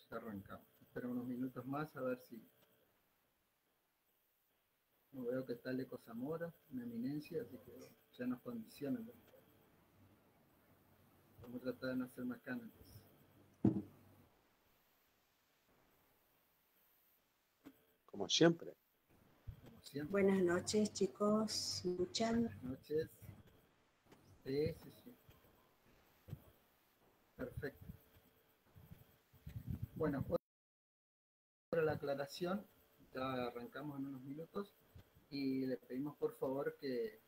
Ya arrancamos. Espero unos minutos más a ver si... No veo que está Leco Zamora, una eminencia, así que ya nos condiciona. Vamos a tratar de no hacer más canas. Como siempre. Como siempre. Buenas noches, chicos. ¿Me escuchan? Buenas noches. Sí. Perfecto. Bueno, para la aclaración, ya arrancamos en unos minutos y le pedimos por favor que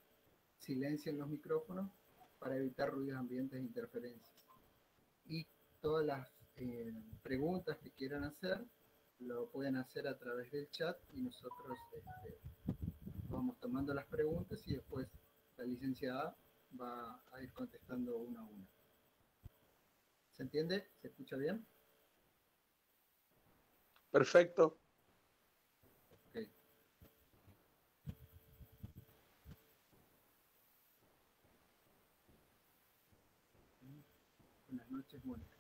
silencien los micrófonos para evitar ruidos ambientes e interferencias. Y todas las preguntas que quieran hacer, lo pueden hacer a través del chat y nosotros vamos tomando las preguntas y después la licenciada va a ir contestando una a una. ¿Se entiende? ¿Se escucha bien? Perfecto. Ok. Buenas noches, Mónica.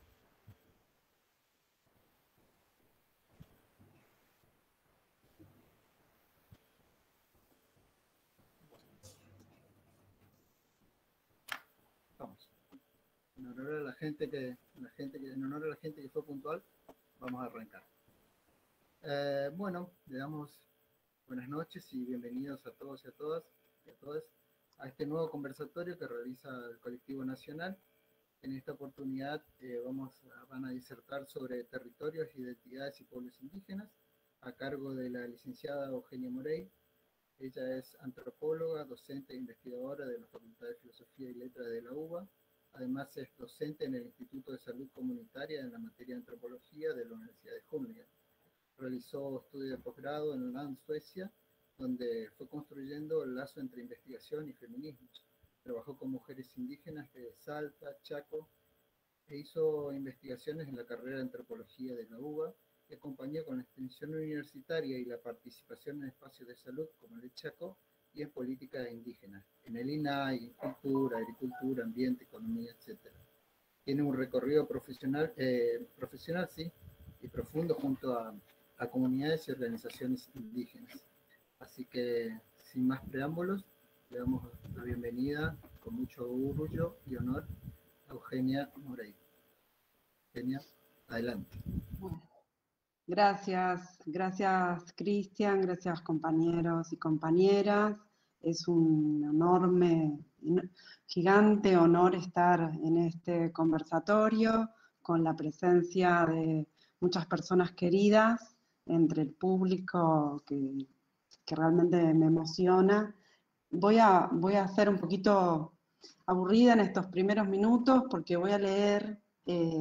Vamos. En honor a la gente que fue puntual, vamos a arrancar. Bueno, le damos buenas noches y bienvenidos a todos y a todas a este nuevo conversatorio que realiza el Colectivo Nacional. En esta oportunidad van a disertar sobre territorios, identidades y pueblos indígenas a cargo de la licenciada Eugenia Morey. Ella es antropóloga, docente e investigadora de la Facultad de Filosofía y Letras de la UBA. Además es docente en el Instituto de Salud Comunitaria en la materia de antropología de la Universidad de Groningen. Realizó estudios de posgrado en Land, Suecia, donde fue construyendo el lazo entre investigación y feminismo. Trabajó con mujeres indígenas de Salta, Chaco, e hizo investigaciones en la carrera de antropología de la UBA, y acompañó con la extensión universitaria y la participación en espacios de salud como el de Chaco y en políticas indígenas, en el INAI, en cultura, agricultura, ambiente, economía, etc. Tiene un recorrido profesional y profundo junto a comunidades y organizaciones indígenas. Así que, sin más preámbulos, le damos la bienvenida con mucho orgullo y honor a Eugenia Morey. Eugenia, adelante. Bueno, gracias Cristian, gracias compañeros y compañeras. Es un enorme, gigante honor estar en este conversatorio con la presencia de muchas personas queridas entre el público que realmente me emociona. Voy a ser un poquito aburrida en estos primeros minutos porque voy a leer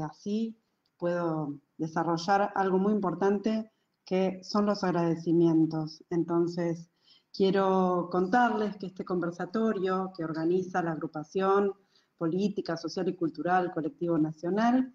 así puedo desarrollar algo muy importante que son los agradecimientos. Entonces, quiero contarles que este conversatorio que organiza la agrupación política, social y cultural Colectivo Nacional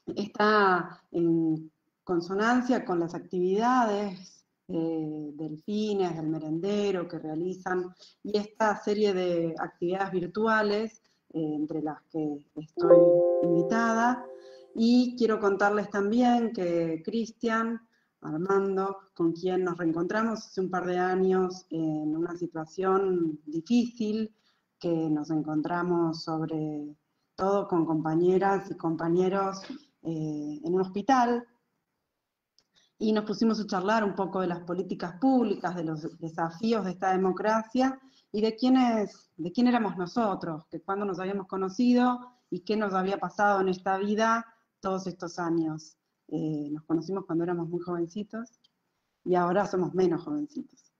está en consonancia con las actividades delfines, del merendero que realizan y esta serie de actividades virtuales entre las que estoy invitada. Y quiero contarles también que Cristian Armando, con quien nos reencontramos hace un par de años en una situación difícil, que nos encontramos sobre todo con compañeras y compañeros en un hospital, y nos pusimos a charlar un poco de las políticas públicas, de los desafíos de esta democracia, y de quién éramos nosotros, que cuándo nos habíamos conocido, y qué nos había pasado en esta vida todos estos años. Nos conocimos cuando éramos muy jovencitos, y ahora somos menos jovencitos.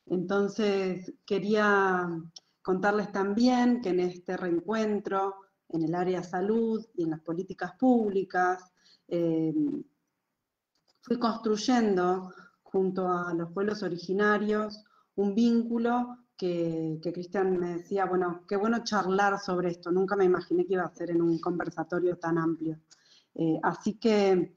Entonces, quería contarles también que en este reencuentro, en el área de salud y en las políticas públicas, fui construyendo junto a los pueblos originarios un vínculo que Cristian me decía, bueno, qué bueno charlar sobre esto, nunca me imaginé que iba a ser en un conversatorio tan amplio. Así que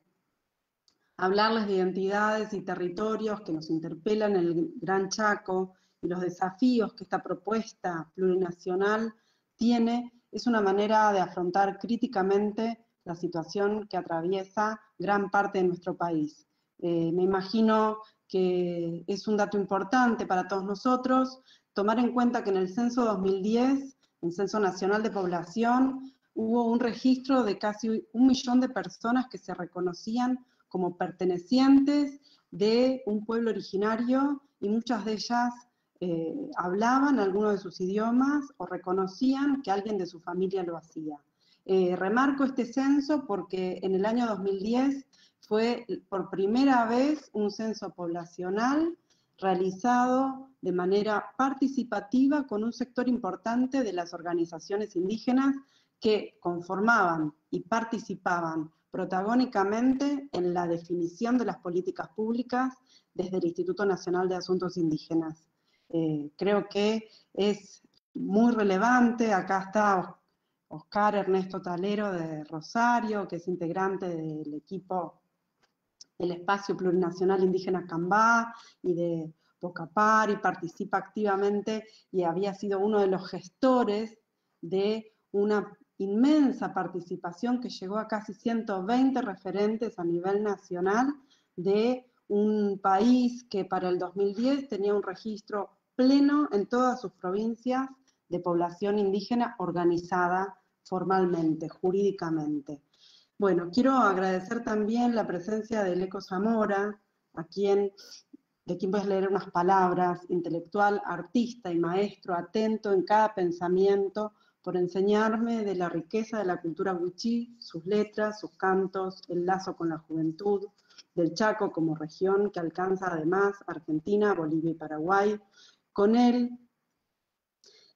hablarles de identidades y territorios que nos interpelan en el Gran Chaco y los desafíos que esta propuesta plurinacional tiene, es una manera de afrontar críticamente la situación que atraviesa gran parte de nuestro país. Me imagino que es un dato importante para todos nosotros tomar en cuenta que en el censo 2010, el Censo Nacional de Población, hubo un registro de casi 1 millón de personas que se reconocían como pertenecientes de un pueblo originario, y muchas de ellas hablaban alguno de sus idiomas o reconocían que alguien de su familia lo hacía. Remarco este censo porque en el año 2010 fue por primera vez un censo poblacional realizado de manera participativa con un sector importante de las organizaciones indígenas que conformaban y participaban protagónicamente en la definición de las políticas públicas desde el Instituto Nacional de Asuntos Indígenas. Creo que es muy relevante. Acá está Oscar Ernesto Talero de Rosario, que es integrante del equipo del Espacio Plurinacional Indígena Cambá y de Bocapar, y participa activamente y había sido uno de los gestores de una inmensa participación que llegó a casi 120 referentes a nivel nacional de un país que para el 2010 tenía un registro pleno en todas sus provincias de población indígena organizada formalmente, jurídicamente. Bueno, quiero agradecer también la presencia de Leco Zamora, de quien voy a leer unas palabras: intelectual, artista y maestro, atento en cada pensamiento, por enseñarme de la riqueza de la cultura wichí, sus letras, sus cantos, el lazo con la juventud, del Chaco como región que alcanza además Argentina, Bolivia y Paraguay. Con él,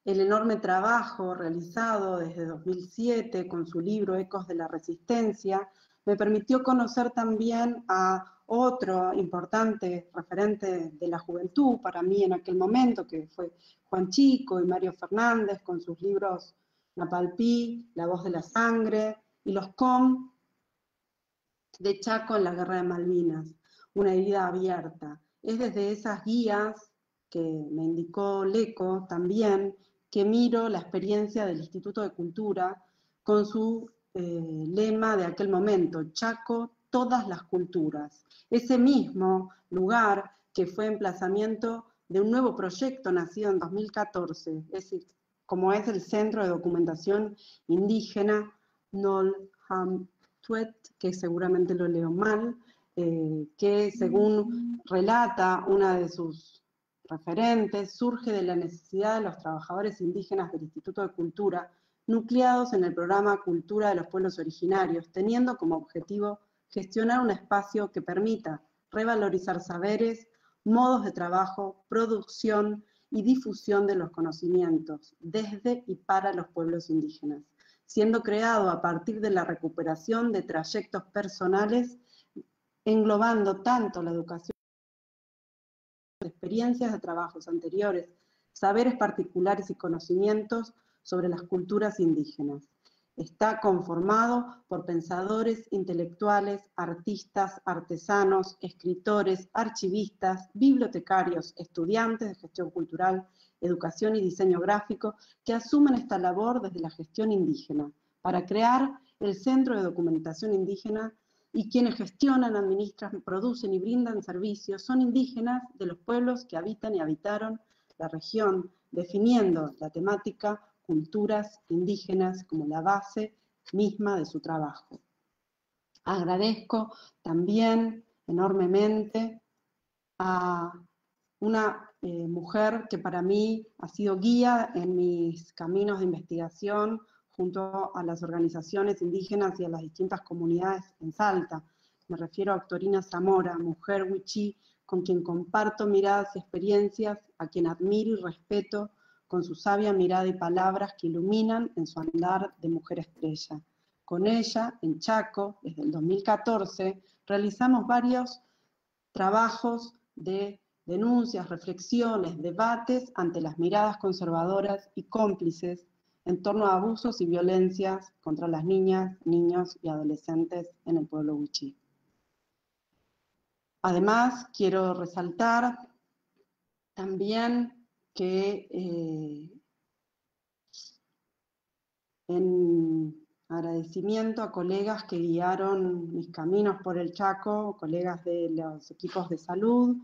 el enorme trabajo realizado desde 2007 con su libro Ecos de la Resistencia me permitió conocer también a otro importante referente de la juventud para mí en aquel momento, que fue Juan Chico y Mario Fernández, con sus libros Napalpí, La Voz de la Sangre, y Los Com de Chaco en la Guerra de Malvinas, una herida abierta. Es desde esas guías que me indicó Leco también que miro la experiencia del Instituto de Cultura con su lema de aquel momento: Chaco, todas las culturas. Ese mismo lugar que fue emplazamiento de un nuevo proyecto nacido en 2014, es decir, como es el Centro de Documentación Indígena Nol Ham Tuet, que seguramente lo leo mal, que según relata una de sus referentes, surge de la necesidad de los trabajadores indígenas del Instituto de Cultura, nucleados en el programa Cultura de los Pueblos Originarios, teniendo como objetivo gestionar un espacio que permita revalorizar saberes, modos de trabajo, producción y difusión de los conocimientos desde y para los pueblos indígenas, siendo creado a partir de la recuperación de trayectos personales, englobando tanto la educación, experiencias de trabajos anteriores, saberes particulares y conocimientos sobre las culturas indígenas. Está conformado por pensadores, intelectuales, artistas, artesanos, escritores, archivistas, bibliotecarios, estudiantes de gestión cultural, educación y diseño gráfico, que asumen esta labor desde la gestión indígena, para crear el Centro de Documentación Indígena, y quienes gestionan, administran, producen y brindan servicios son indígenas de los pueblos que habitan y habitaron la región, definiendo la temática culturas indígenas como la base misma de su trabajo. Agradezco también enormemente a una mujer que para mí ha sido guía en mis caminos de investigación junto a las organizaciones indígenas y a las distintas comunidades en Salta. Me refiero a Octorina Zamora, mujer wichí, con quien comparto miradas y experiencias, a quien admiro y respeto con su sabia mirada y palabras que iluminan en su andar de mujer estrella. Con ella, en Chaco, desde el 2014, realizamos varios trabajos de denuncias, reflexiones, debates ante las miradas conservadoras y cómplices en torno a abusos y violencias contra las niñas, niños y adolescentes en el pueblo wichí. Además, quiero resaltar también que en agradecimiento a colegas que guiaron mis caminos por el Chaco, colegas de los equipos de salud,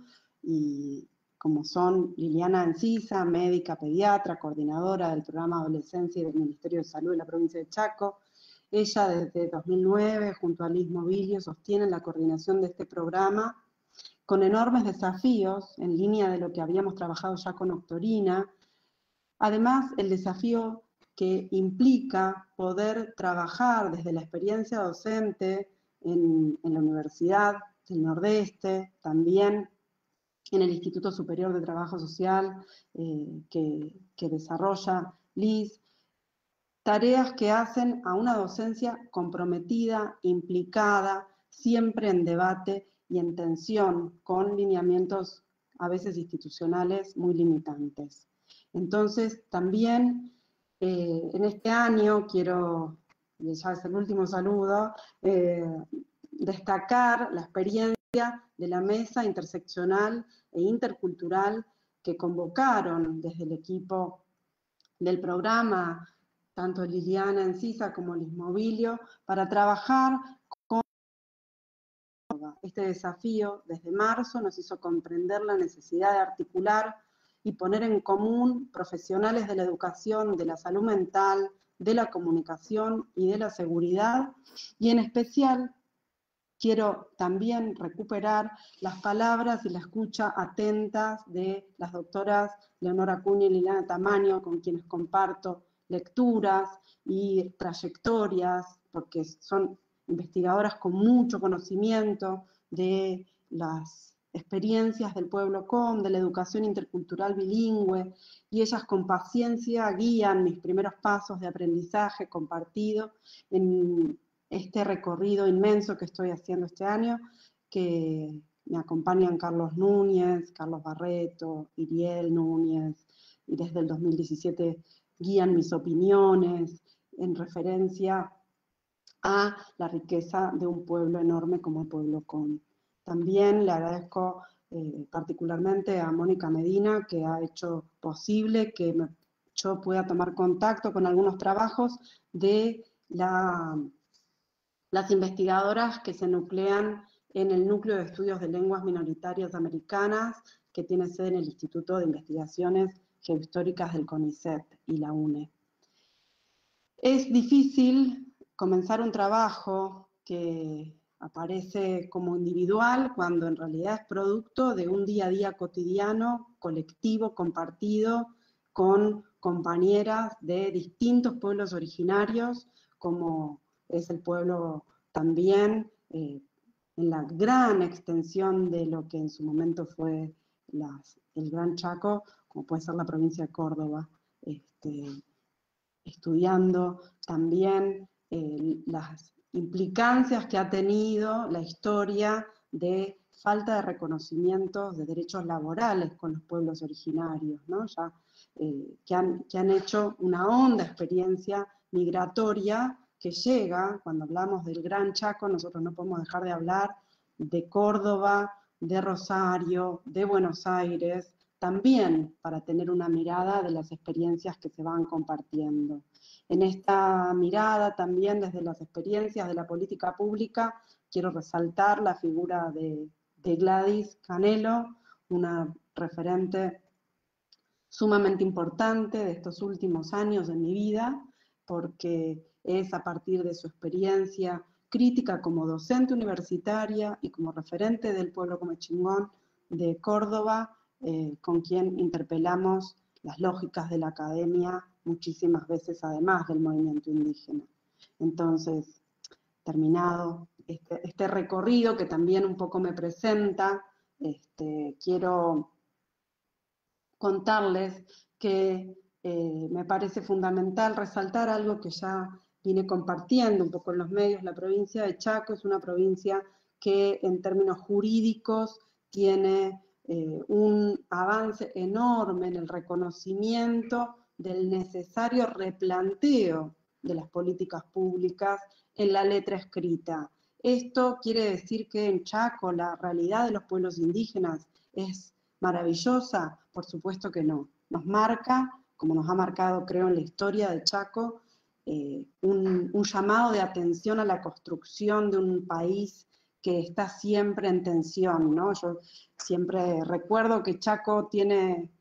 y como son Liliana Encisa, médica pediatra, coordinadora del programa Adolescencia y del Ministerio de Salud de la provincia de Chaco. Ella desde 2009, junto a Liz Mobilio, sostiene la coordinación de este programa con enormes desafíos en línea de lo que habíamos trabajado ya con Octorina. Además, el desafío que implica poder trabajar desde la experiencia docente en la Universidad del Nordeste, también en el Instituto Superior de Trabajo Social que desarrolla Liz, tareas que hacen a una docencia comprometida, implicada, siempre en debate y en tensión, con lineamientos a veces institucionales muy limitantes. Entonces, también en este año quiero, y ya es el último saludo, destacar la experiencia de la mesa interseccional e intercultural que convocaron desde el equipo del programa, tanto Liliana Encisa como Liz Mobilio, para trabajar con este desafío. Desde marzo nos hizo comprender la necesidad de articular y poner en común profesionales de la educación, de la salud mental, de la comunicación y de la seguridad, y en especial quiero también recuperar las palabras y la escucha atentas de las doctoras Leonora Acuña y Liliana Tamaño, con quienes comparto lecturas y trayectorias, porque son investigadoras con mucho conocimiento de las experiencias del pueblo com, de la educación intercultural bilingüe, y ellas con paciencia guían mis primeros pasos de aprendizaje compartido en este recorrido inmenso que estoy haciendo este año, que me acompañan Carlos Núñez, Carlos Barreto, Iriel Núñez, y desde el 2017 guían mis opiniones en referencia a la riqueza de un pueblo enorme como el pueblo com. También le agradezco particularmente a Mónica Medina, que ha hecho posible que yo pueda tomar contacto con algunos trabajos de las investigadoras que se nuclean en el Núcleo de Estudios de Lenguas Minoritarias Americanas, que tiene sede en el Instituto de Investigaciones Geohistóricas del CONICET y la UNE. Es difícil comenzar un trabajo que aparece como individual cuando en realidad es producto de un día a día cotidiano, colectivo, compartido, con compañeras de distintos pueblos originarios, como es el pueblo también, en la gran extensión de lo que en su momento fue el Gran Chaco, como puede ser la provincia de Córdoba, estudiando también las implicancias que ha tenido la historia de falta de reconocimiento de derechos laborales con los pueblos originarios, ¿no? Ya, que han hecho una honda experiencia migratoria que llega, cuando hablamos del Gran Chaco, nosotros no podemos dejar de hablar de Córdoba, de Rosario, de Buenos Aires, también para tener una mirada de las experiencias que se van compartiendo. En esta mirada también desde las experiencias de la política pública, quiero resaltar la figura de Gladys Canelo, una referente sumamente importante de estos últimos años de mi vida, porque es a partir de su experiencia crítica como docente universitaria y como referente del pueblo comechingón de Córdoba, con quien interpelamos las lógicas de la academia muchísimas veces, además del movimiento indígena. Entonces, terminado este recorrido que también un poco me presenta, quiero contarles que me parece fundamental resaltar algo que ya vine compartiendo un poco en los medios. La provincia de Chaco es una provincia que en términos jurídicos tiene un avance enorme en el reconocimiento del necesario replanteo de las políticas públicas en la letra escrita. Esto quiere decir que en Chaco la realidad de los pueblos indígenas es maravillosa. Por supuesto que no. Nos marca, como nos ha marcado creo en la historia de Chaco, un llamado de atención a la construcción de un país que está siempre en tensión, ¿no? Yo siempre recuerdo que Chaco tiene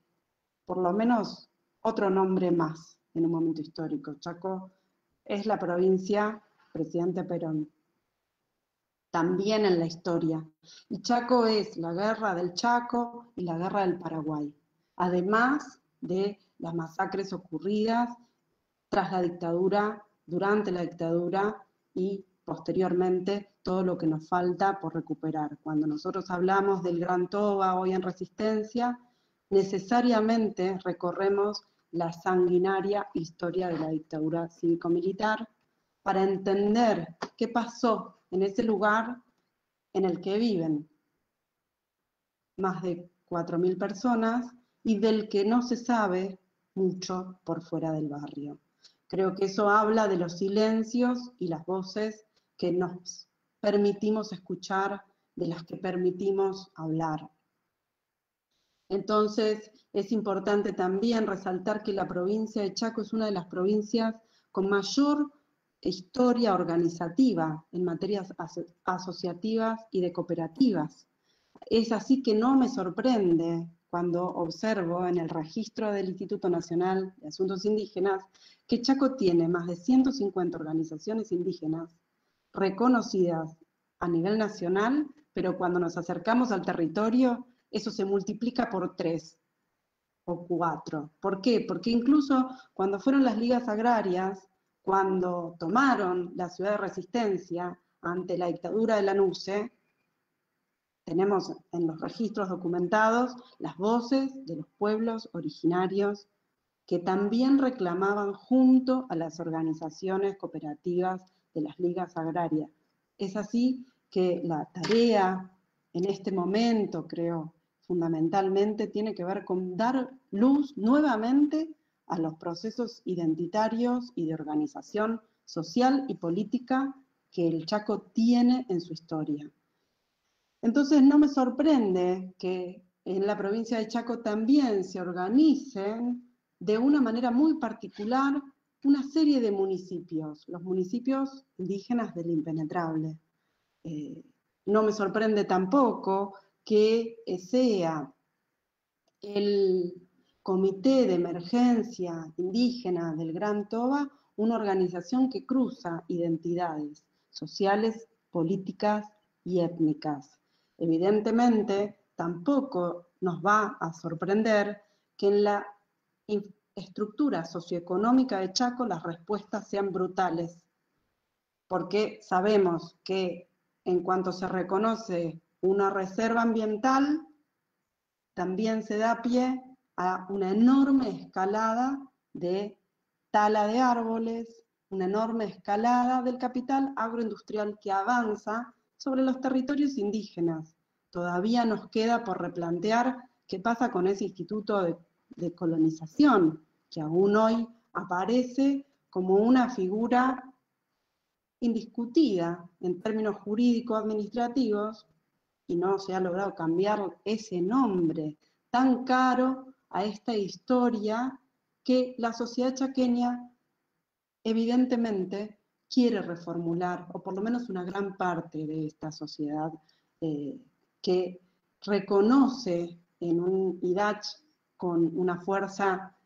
por lo menos otro nombre más en un momento histórico. Chaco es la provincia Presidente Perón, también en la historia. Y Chaco es la guerra del Chaco y la guerra del Paraguay, además de las masacres ocurridas tras la dictadura, durante la dictadura y posteriormente todo lo que nos falta por recuperar. Cuando nosotros hablamos del Gran Toba hoy en Resistencia, necesariamente recorremos la sanguinaria historia de la dictadura cívico-militar para entender qué pasó en ese lugar en el que viven más de 4.000 personas y del que no se sabe mucho por fuera del barrio. Creo que eso habla de los silencios y las voces que nos permitimos escuchar, de las que permitimos hablar. Entonces, es importante también resaltar que la provincia de Chaco es una de las provincias con mayor historia organizativa en materias asociativas y de cooperativas. Es así que no me sorprende cuando observo en el registro del Instituto Nacional de Asuntos Indígenas que Chaco tiene más de 150 organizaciones indígenas reconocidas a nivel nacional, pero cuando nos acercamos al territorio, eso se multiplica por 3 o 4. ¿Por qué? Porque incluso cuando fueron las ligas agrarias, cuando tomaron la ciudad de Resistencia ante la dictadura de la NUCE, tenemos en los registros documentados las voces de los pueblos originarios que también reclamaban junto a las organizaciones cooperativas de las ligas agrarias. Es así que la tarea en este momento, creo, fundamentalmente tiene que ver con dar luz nuevamente a los procesos identitarios y de organización social y política que el Chaco tiene en su historia. Entonces no me sorprende que en la provincia de Chaco también se organicen de una manera muy particular una serie de municipios, los municipios indígenas del Impenetrable. No me sorprende tampoco que sea el Comité de Emergencia Indígena del Gran Toba una organización que cruza identidades sociales, políticas y étnicas. Evidentemente, tampoco nos va a sorprender que en la estructura socioeconómica de Chaco las respuestas sean brutales, porque sabemos que en cuanto se reconoce una reserva ambiental, también se da pie a una enorme escalada de tala de árboles, una enorme escalada del capital agroindustrial que avanza sobre los territorios indígenas. Todavía nos queda por replantear qué pasa con ese instituto de colonización, que aún hoy aparece como una figura indiscutida en términos jurídico-administrativos, y no se ha logrado cambiar ese nombre tan caro a esta historia que la sociedad chaqueña evidentemente quiere reformular, o por lo menos una gran parte de esta sociedad que reconoce en un IDACH con una fuerza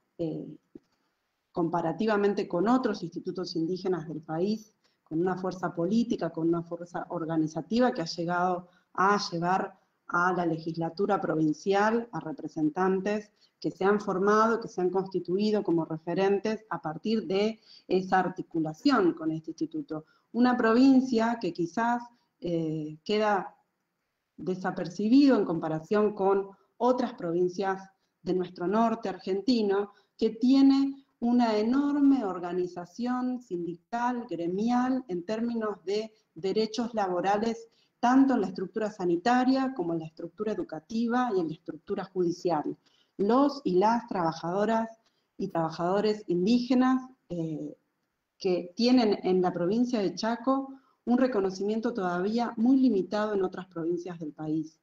comparativamente con otros institutos indígenas del país, con una fuerza política, con una fuerza organizativa que ha llegado a llevar a la legislatura provincial, a representantes que se han formado, que se han constituido como referentes a partir de esa articulación con este instituto. Una provincia que quizás queda desapercibido en comparación con otras provincias de nuestro norte argentino, que tiene una enorme organización sindical, gremial, en términos de derechos laborales, tanto en la estructura sanitaria como en la estructura educativa y en la estructura judicial. Los y las trabajadoras y trabajadores indígenas que tienen en la provincia de Chaco un reconocimiento todavía muy limitado en otras provincias del país.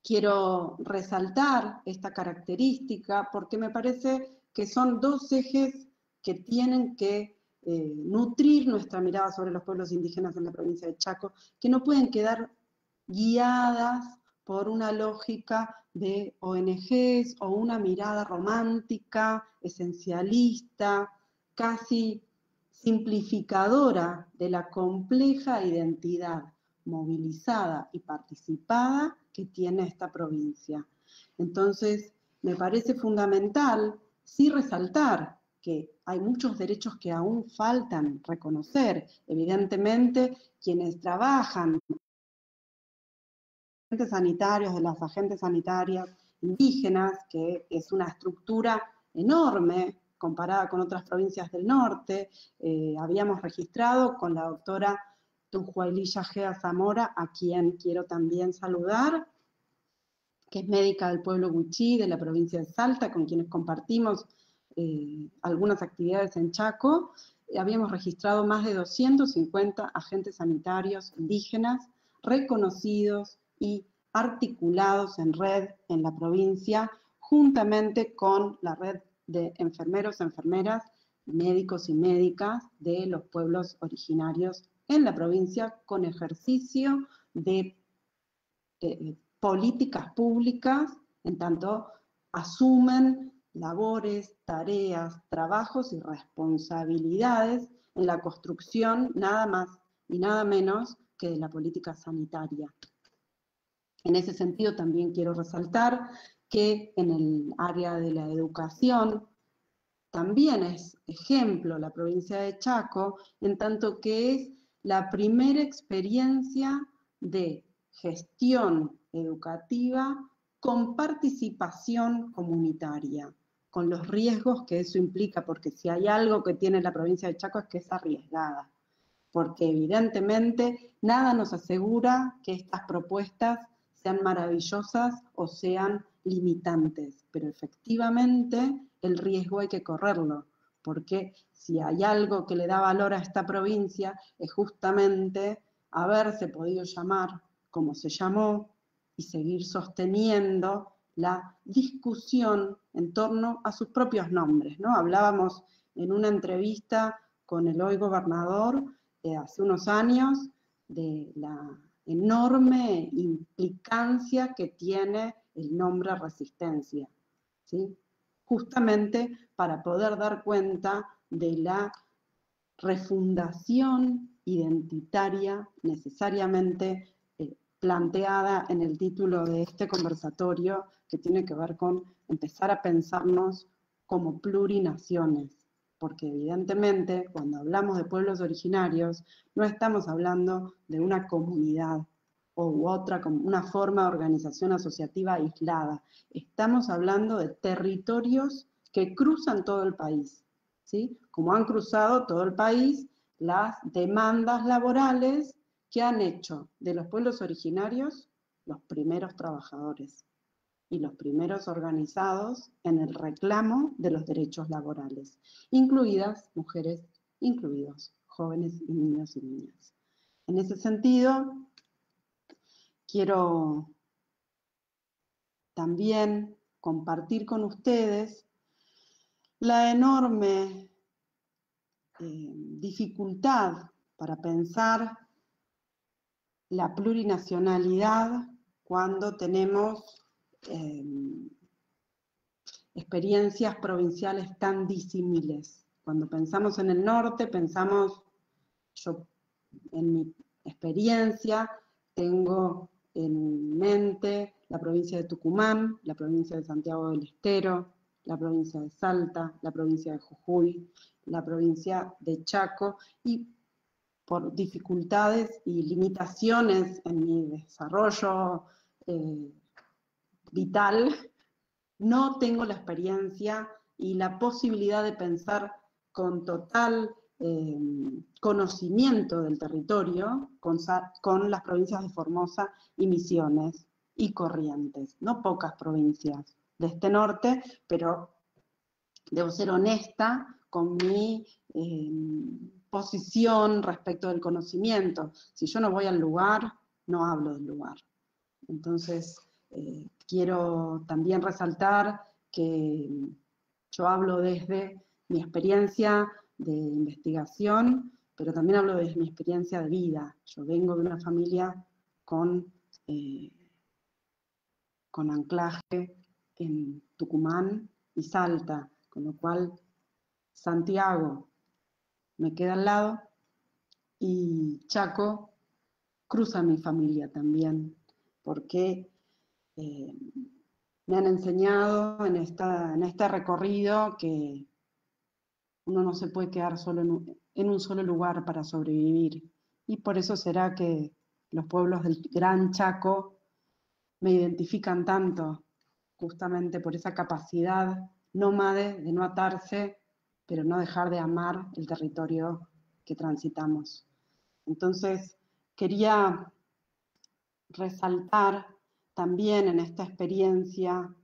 Quiero resaltar esta característica porque me parece que son dos ejes que tienen que nutrir nuestra mirada sobre los pueblos indígenas en la provincia de Chaco, que no pueden quedar guiadas por una lógica de ONGs o una mirada romántica, esencialista, casi simplificadora de la compleja identidad movilizada y participada que tiene esta provincia. Entonces, me parece fundamental sí resaltar que hay muchos derechos que aún faltan reconocer. Evidentemente, quienes trabajan, agentes sanitarios, de las agentes sanitarias indígenas, que es una estructura enorme comparada con otras provincias del norte, habíamos registrado con la doctora Tunjuaililla Gea Zamora, a quien quiero también saludar, que es médica del pueblo Wichí, de la provincia de Salta, con quienes compartimos algunas actividades en Chaco. Habíamos registrado más de 250 agentes sanitarios indígenas reconocidos y articulados en red en la provincia, juntamente con la red de enfermeros, enfermeras, médicos y médicas de los pueblos originarios en la provincia, con ejercicio de políticas públicas, en tanto asumen labores, tareas, trabajos y responsabilidades en la construcción nada más y nada menos que de la política sanitaria. En ese sentido también quiero resaltar que en el área de la educación también es ejemplo la provincia de Chaco, en tanto que es la primera experiencia de gestión educativa con participación comunitaria, con los riesgos que eso implica, porque si hay algo que tiene la provincia de Chaco es que es arriesgada, porque evidentemente nada nos asegura que estas propuestas sean maravillosas o sean limitantes, pero efectivamente el riesgo hay que correrlo, porque si hay algo que le da valor a esta provincia es justamente haberse podido llamar como se llamó y seguir sosteniendo la discusión en torno a sus propios nombres, ¿no? Hablábamos en una entrevista con el hoy gobernador hace unos años de la enorme implicancia que tiene el nombre Resistencia, ¿sí? Justamente para poder dar cuenta de la refundación identitaria necesariamente planteada en el título de este conversatorio, que tiene que ver con empezar a pensarnos como plurinaciones, porque evidentemente cuando hablamos de pueblos originarios no estamos hablando de una comunidad u otra, como una forma de organización asociativa aislada, estamos hablando de territorios que cruzan todo el país, ¿sí? Como han cruzado todo el país las demandas laborales que han hecho de los pueblos originarios los primeros trabajadores y los primeros organizados en el reclamo de los derechos laborales, incluidas mujeres, incluidos jóvenes y niños y niñas. En ese sentido, quiero también compartir con ustedes la enorme dificultad para pensar la plurinacionalidad cuando tenemos experiencias provinciales tan disímiles. Cuando pensamos en el norte, pensamos, yo en mi experiencia tengo en mente la provincia de Tucumán, la provincia de Santiago del Estero, la provincia de Salta, la provincia de Jujuy, la provincia de Chaco, y por dificultades y limitaciones en mi desarrollo vital, no tengo la experiencia y la posibilidad de pensar con total conocimiento del territorio con las provincias de Formosa y Misiones y Corrientes, no pocas provincias de este norte, pero debo ser honesta con mi posición respecto del conocimiento. Si yo no voy al lugar, no hablo del lugar. Entonces, quiero también resaltar que yo hablo desde mi experiencia de investigación, pero también hablo de mi experiencia de vida. Yo vengo de una familia con anclaje en Tucumán y Salta, con lo cual Santiago me queda al lado y Chaco cruza mi familia también, porque me han enseñado en este recorrido que uno no se puede quedar solo en un solo lugar para sobrevivir. Y por eso será que los pueblos del Gran Chaco me identifican tanto, justamente por esa capacidad nómade de no atarse, pero no dejar de amar el territorio que transitamos. Entonces, quería resaltar también en esta experiencia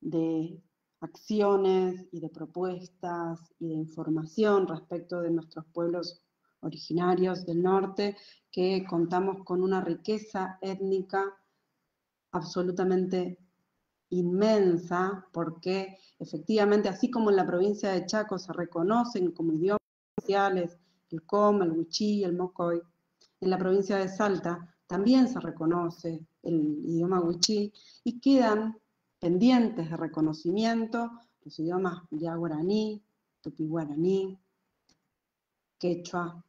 de acciones y de propuestas y de información respecto de nuestros pueblos originarios del norte, que contamos con una riqueza étnica absolutamente inmensa, porque efectivamente, así como en la provincia de Chaco se reconocen como idiomas oficiales el com, el wichí, el mocoy, en la provincia de Salta también se reconoce el idioma wichí y quedan pendientes de reconocimiento los idiomas ya guaraní, tupi guaraní, quechua,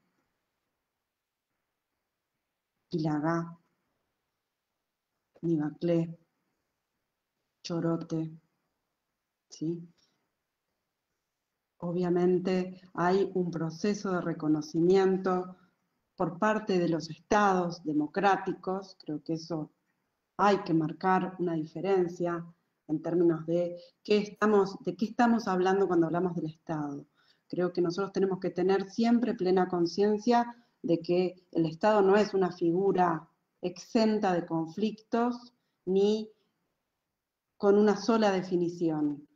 quilagá, nivaclé, chorote, ¿sí? Obviamente hay un proceso de reconocimiento por parte de los estados democráticos, creo que eso hay que marcar una diferencia en términos de qué estamos hablando cuando hablamos del Estado. Creo que nosotros tenemos que tener siempre plena conciencia de que el Estado no es una figura exenta de conflictos ni con una sola definición.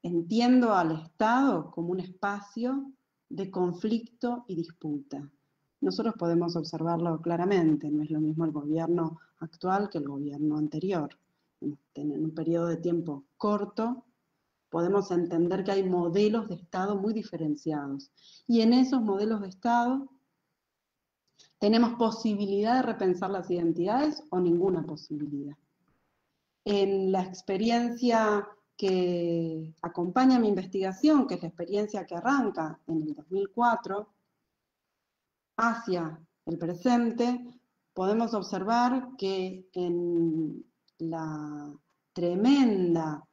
Entiendo al Estado como un espacio de conflicto y disputa. Nosotros podemos observarlo claramente, no es lo mismo el gobierno actual que el gobierno anterior. En un periodo de tiempo corto podemos entender que hay modelos de Estado muy diferenciados. Y en esos modelos de Estado tenemos posibilidad de repensar las identidades o ninguna posibilidad. En la experiencia que acompaña mi investigación, que es la experiencia que arranca en el 2004, hacia el presente, podemos observar que en la tremenda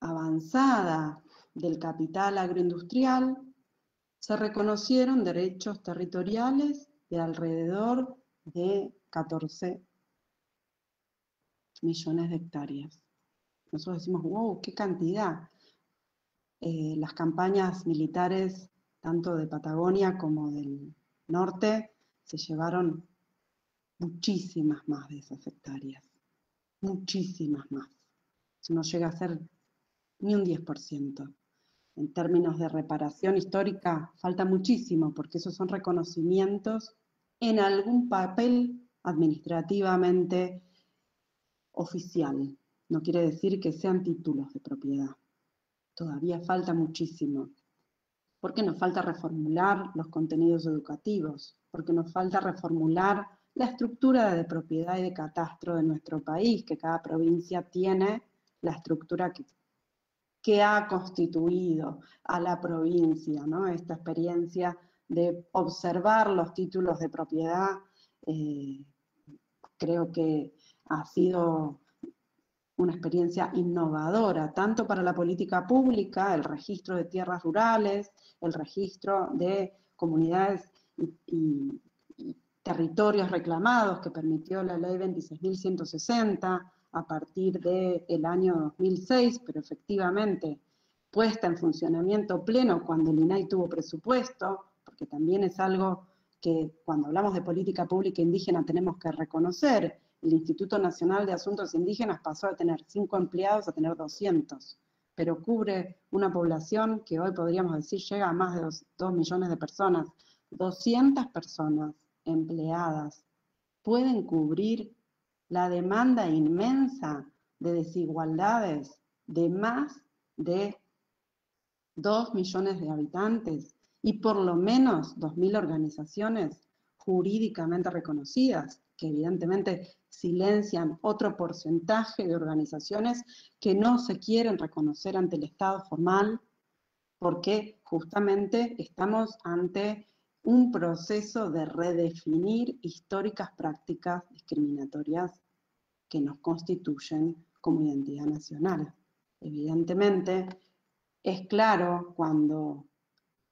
avanzada del capital agroindustrial se reconocieron derechos territoriales de alrededor de 14 millones de hectáreas. Nosotros decimos, wow, qué cantidad. Las campañas militares, tanto de Patagonia como del norte, se llevaron muchísimas más de esas hectáreas. Muchísimas más. Eso no llega a ser ni un 10%. En términos de reparación histórica, falta muchísimo, porque esos son reconocimientos en algún papel administrativamente oficial. No quiere decir que sean títulos de propiedad. Todavía falta muchísimo. Porque nos falta reformular los contenidos educativos, porque nos falta reformular la estructura de propiedad y de catastro de nuestro país, que cada provincia tiene la estructura que ha constituido a la provincia, ¿no? Esta experiencia de observar los títulos de propiedad, creo que ha sido una experiencia innovadora, tanto para la política pública, el registro de tierras rurales, el registro de comunidades y territorios reclamados que permitió la ley 26.160 a partir del año 2006, pero efectivamente puesta en funcionamiento pleno cuando el INAI tuvo presupuesto, porque también es algo que cuando hablamos de política pública indígena tenemos que reconocer. El Instituto Nacional de Asuntos Indígenas pasó de tener 5 empleados a tener 200, pero cubre una población que hoy podríamos decir llega a más de 2 millones de personas. 200 personas empleadas pueden cubrir la demanda inmensa de desigualdades de más de 2 millones de habitantes y por lo menos 2.000 organizaciones jurídicamente reconocidas, que evidentemente silencian otro porcentaje de organizaciones que no se quieren reconocer ante el Estado formal, porque justamente estamos ante un proceso de redefinir históricas prácticas discriminatorias que nos constituyen como identidad nacional. Evidentemente, es claro cuando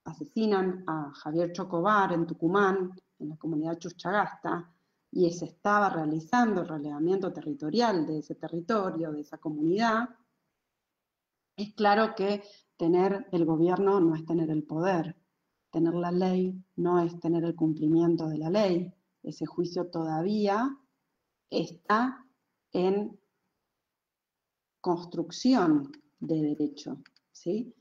asesinan a Javier Chocobar en Tucumán, en la comunidad Chuchagasta, y se estaba realizando el relevamiento territorial de ese territorio, de esa comunidad, es claro que tener el gobierno no es tener el poder, tener la ley no es tener el cumplimiento de la ley. Ese juicio todavía está en construcción de derecho, ¿sí?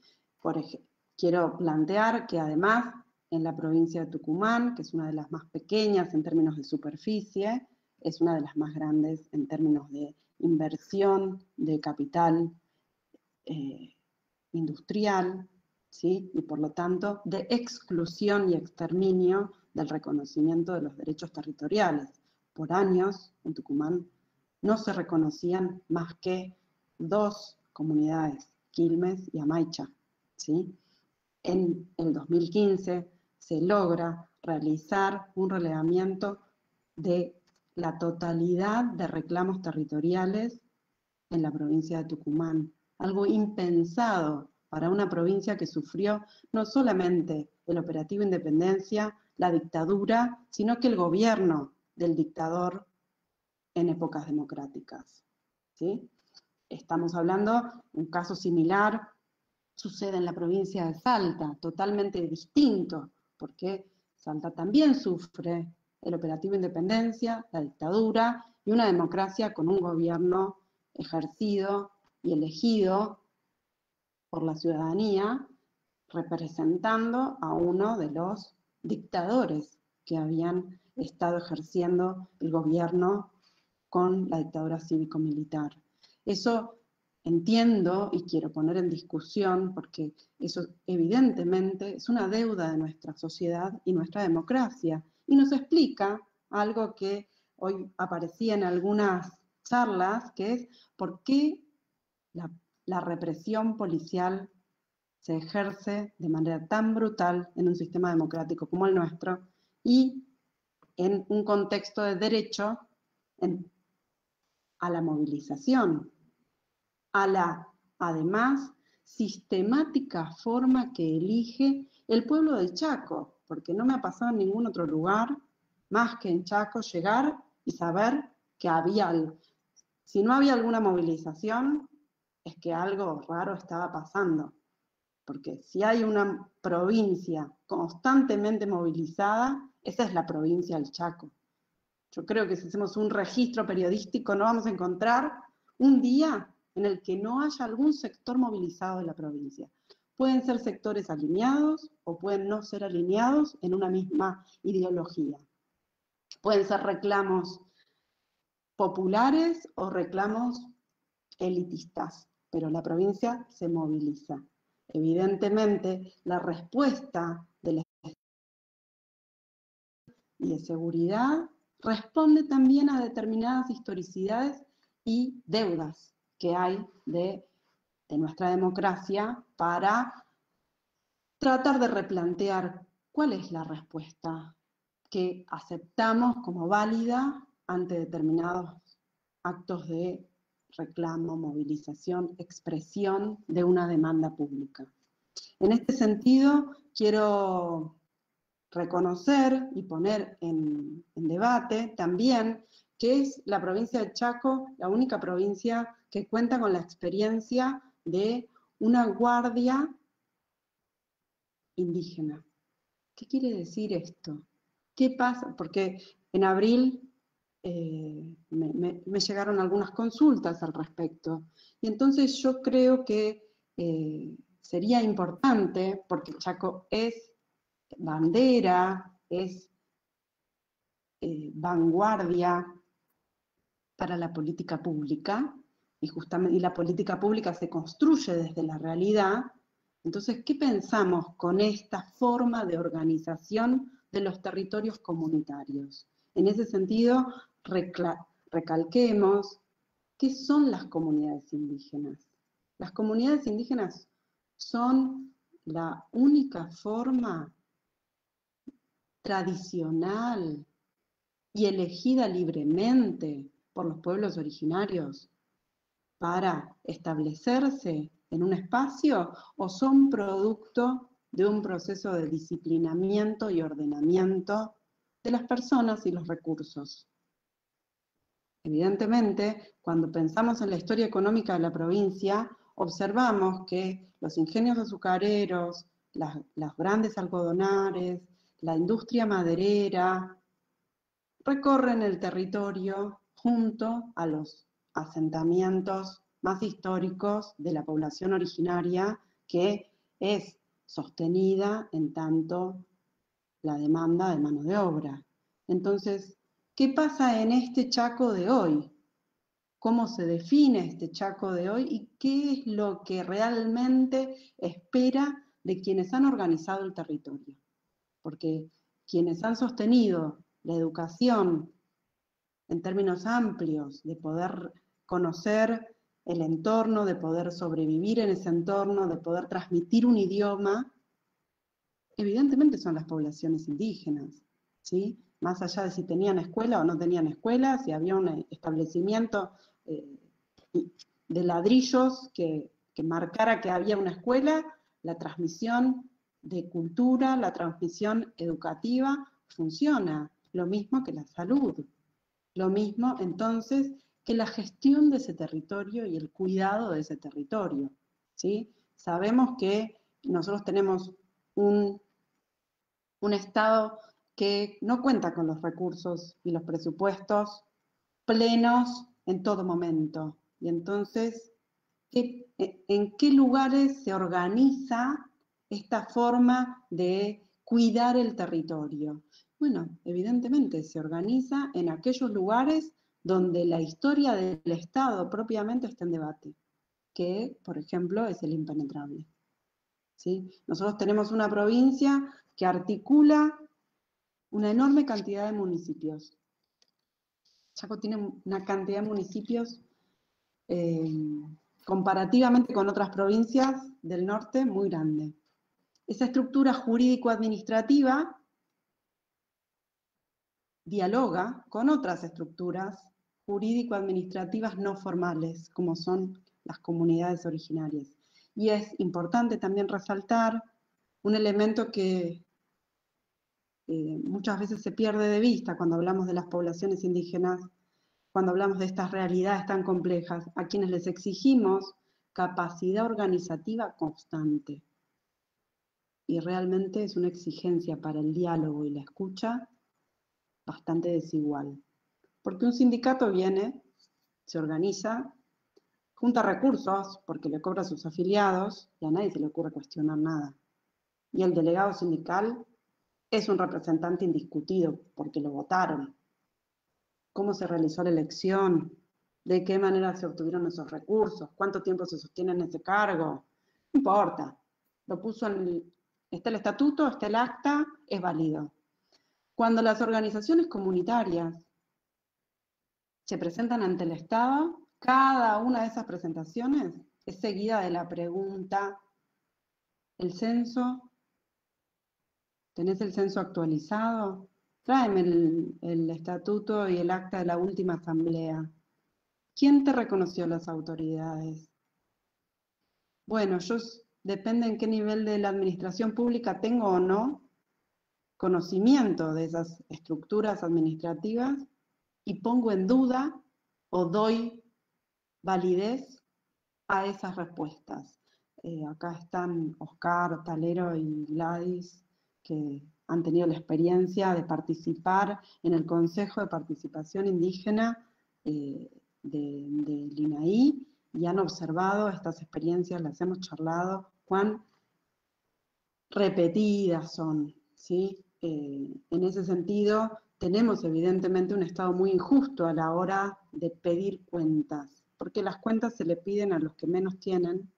Quiero plantear que además en la provincia de Tucumán, que es una de las más pequeñas en términos de superficie, es una de las más grandes en términos de inversión de capital industrial, ¿sí? Y por lo tanto de exclusión y exterminio del reconocimiento de los derechos territoriales. Por años en Tucumán no se reconocían más que 2 comunidades, Quilmes y Amaicha, ¿sí? En el 2015 se logra realizar un relevamiento de la totalidad de reclamos territoriales en la provincia de Tucumán, algo impensado para una provincia que sufrió no solamente el operativo Independencia, la dictadura, sino que el gobierno del dictador en épocas democráticas, ¿sí? Estamos hablando, un caso similar sucede en la provincia de Salta, totalmente distinto, porque Salta también sufre el operativo Independencia, la dictadura y una democracia con un gobierno ejercido y elegido por la ciudadanía, representando a uno de los dictadores que habían estado ejerciendo el gobierno con la dictadura cívico-militar. Eso entiendo y quiero poner en discusión, porque eso evidentemente es una deuda de nuestra sociedad y nuestra democracia, y nos explica algo que hoy aparecía en algunas charlas, que es por qué la represión policial se ejerce de manera tan brutal en un sistema democrático como el nuestro y en un contexto de derecho a la movilización, a la, además, sistemática forma que elige el pueblo del Chaco, porque no me ha pasado en ningún otro lugar, más que en Chaco, llegar y saber que había, si no había alguna movilización, es que algo raro estaba pasando. Porque si hay una provincia constantemente movilizada, esa es la provincia del Chaco. Yo creo que si hacemos un registro periodístico no vamos a encontrar un día en el que no haya algún sector movilizado de la provincia. Pueden ser sectores alineados o pueden no ser alineados en una misma ideología. Pueden ser reclamos populares o reclamos elitistas, pero la provincia se moviliza. Evidentemente, la respuesta de seguridad responde también a determinadas historicidades y deudas que hay de nuestra democracia para tratar de replantear cuál es la respuesta que aceptamos como válida ante determinados actos de reclamo, movilización, expresión de una demanda pública. En este sentido, quiero reconocer y poner en debate también que es la provincia de Chaco la única provincia que cuenta con la experiencia de una guardia indígena. ¿Qué quiere decir esto? ¿Qué pasa? Porque en abril me llegaron algunas consultas al respecto. Y entonces yo creo que sería importante, porque Chaco es bandera, es vanguardia para la política pública, y la política pública se construye desde la realidad, entonces, ¿qué pensamos con esta forma de organización de los territorios comunitarios? En ese sentido, recalquemos qué son las comunidades indígenas. Las comunidades indígenas son la única forma tradicional y elegida libremente por los pueblos originarios para establecerse en un espacio, o son producto de un proceso de disciplinamiento y ordenamiento de las personas y los recursos. Evidentemente, cuando pensamos en la historia económica de la provincia, observamos que los ingenios azucareros, las grandes algodonares, la industria maderera, recorren el territorio junto a los asentamientos más históricos de la población originaria, que es sostenida en tanto la demanda de mano de obra. Entonces, ¿qué pasa en este Chaco de hoy? ¿Cómo se define este Chaco de hoy? ¿Y qué es lo que realmente espera de quienes han organizado el territorio? Porque quienes han sostenido la educación en términos amplios, de poder conocer el entorno, de poder sobrevivir en ese entorno, de poder transmitir un idioma, evidentemente son las poblaciones indígenas, ¿sí? Más allá de si tenían escuela o no tenían escuela, si había un establecimiento de ladrillos que marcara que había una escuela, la transmisión de cultura, la transmisión educativa funciona, lo mismo que la salud. Lo mismo, entonces, que la gestión de ese territorio y el cuidado de ese territorio, ¿sí? Sabemos que nosotros tenemos un Estado que no cuenta con los recursos y los presupuestos plenos en todo momento. Y entonces, ¿en qué lugares se organiza esta forma de cuidar el territorio? Bueno, evidentemente se organiza en aquellos lugares donde la historia del Estado propiamente está en debate, que, por ejemplo, es el impenetrable, ¿sí? Nosotros tenemos una provincia que articula una enorme cantidad de municipios. Chaco tiene una cantidad de municipios comparativamente con otras provincias del norte muy grande. Esa estructura jurídico-administrativa dialoga con otras estructuras jurídico-administrativas no formales, como son las comunidades originarias. Y es importante también resaltar un elemento que muchas veces se pierde de vista cuando hablamos de las poblaciones indígenas, cuando hablamos de estas realidades tan complejas, a quienes les exigimos capacidad organizativa constante. Y realmente es una exigencia para el diálogo y la escucha bastante desigual. Porque un sindicato viene, se organiza, junta recursos porque le cobra a sus afiliados y a nadie se le ocurre cuestionar nada. Y el delegado sindical es un representante indiscutido porque lo votaron. ¿Cómo se realizó la elección? ¿De qué manera se obtuvieron esos recursos? ¿Cuánto tiempo se sostiene en ese cargo? No importa. Lo puso está el estatuto, está el acta, es válido. Cuando las organizaciones comunitarias se presentan ante el Estado, cada una de esas presentaciones es seguida de la pregunta: ¿el censo? ¿Tenés el censo actualizado? Tráeme el estatuto y el acta de la última asamblea. ¿Quién te reconoció las autoridades? Bueno, depende en qué nivel de la administración pública tengo o no conocimiento de esas estructuras administrativas y pongo en duda o doy validez a esas respuestas. Acá están Oscar, Talero y Gladys, que han tenido la experiencia de participar en el Consejo de Participación Indígena del INAI, y han observado estas experiencias, las hemos charlado, cuán repetidas son, ¿sí? En ese sentido, tenemos evidentemente un Estado muy injusto a la hora de pedir cuentas, porque las cuentas se le piden a los que menos tienen,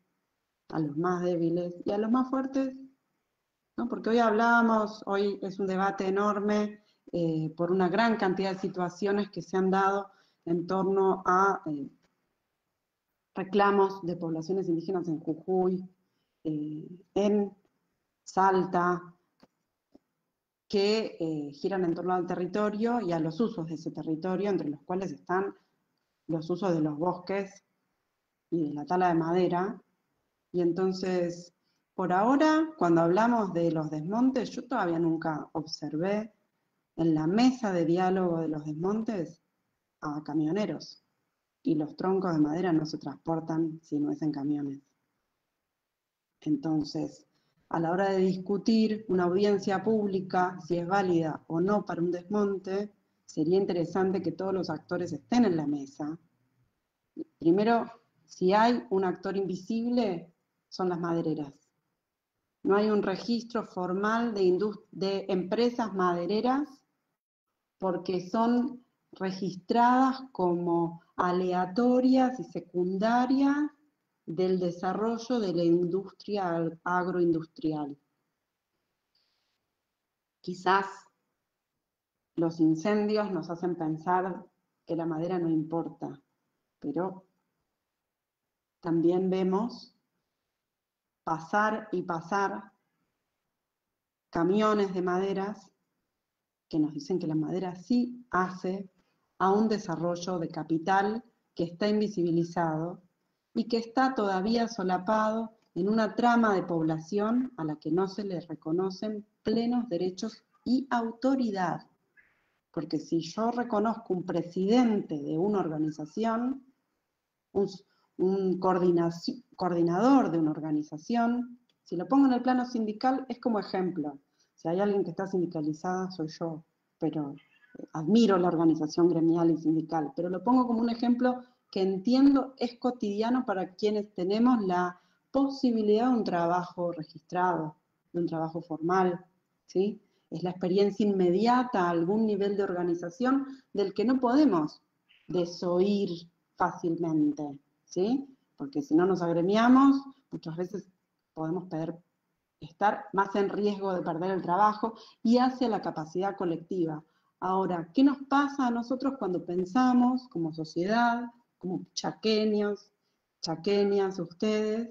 a los más débiles y a los más fuertes, ¿no? Porque hoy es un debate enorme por una gran cantidad de situaciones que se han dado en torno a reclamos de poblaciones indígenas en Jujuy, en Salta, que giran en torno al territorio y a los usos de ese territorio, entre los cuales están los usos de los bosques y de la tala de madera. Y entonces, por ahora, cuando hablamos de los desmontes, yo todavía nunca observé en la mesa de diálogo de los desmontes a camioneros. Y los troncos de madera no se transportan si no es en camiones. Entonces, a la hora de discutir una audiencia pública, si es válida o no para un desmonte, sería interesante que todos los actores estén en la mesa. Primero, si hay un actor invisible, son las madereras. No hay un registro formal de empresas madereras porque son registradas como aleatorias y secundarias del desarrollo de la industria agroindustrial. Quizás los incendios nos hacen pensar que la madera no importa, pero también vemos pasar y pasar camiones de maderas que nos dicen que la madera sí hace a un desarrollo de capital que está invisibilizado y que está todavía solapado en una trama de población a la que no se le reconocen plenos derechos y autoridad. Porque si yo reconozco un presidente de una organización, un coordinador de una organización, si lo pongo en el plano sindical es como ejemplo. Si hay alguien que está sindicalizada soy yo, pero admiro la organización gremial y sindical, pero lo pongo como un ejemplo que entiendo es cotidiano para quienes tenemos la posibilidad de un trabajo registrado, de un trabajo formal, ¿sí? Es la experiencia inmediata a algún nivel de organización del que no podemos desoír fácilmente, ¿sí? Porque si no nos agremiamos, muchas veces podemos estar más en riesgo de perder el trabajo y hacia la capacidad colectiva. Ahora, ¿qué nos pasa a nosotros cuando pensamos como sociedad, como chaqueños, chaqueñas, ustedes,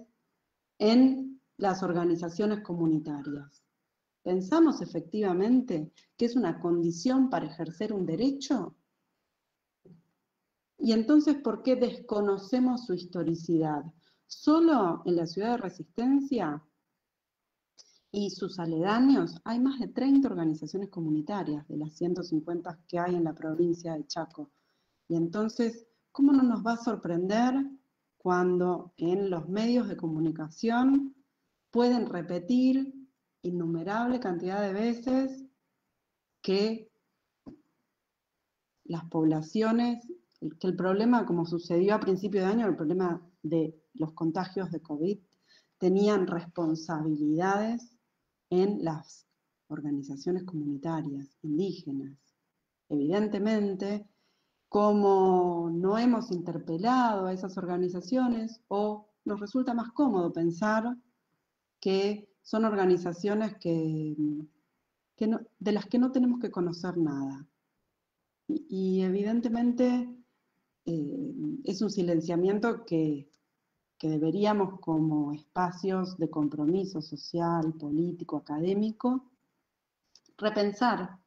en las organizaciones comunitarias? ¿Pensamos efectivamente que es una condición para ejercer un derecho? Y entonces, ¿por qué desconocemos su historicidad? Solo en la ciudad de Resistencia y sus aledaños hay más de 30 organizaciones comunitarias de las 150 que hay en la provincia de Chaco. Y entonces, ¿cómo no nos va a sorprender cuando en los medios de comunicación pueden repetir innumerable cantidad de veces que las poblaciones, que el problema, como sucedió a principio de año, el problema de los contagios de COVID, tenían responsabilidades en las organizaciones comunitarias indígenas? Evidentemente, como no hemos interpelado a esas organizaciones, o nos resulta más cómodo pensar que son organizaciones de las que no tenemos que conocer nada. Y evidentemente es un silenciamiento que deberíamos, como espacios de compromiso social, político, académico, repensar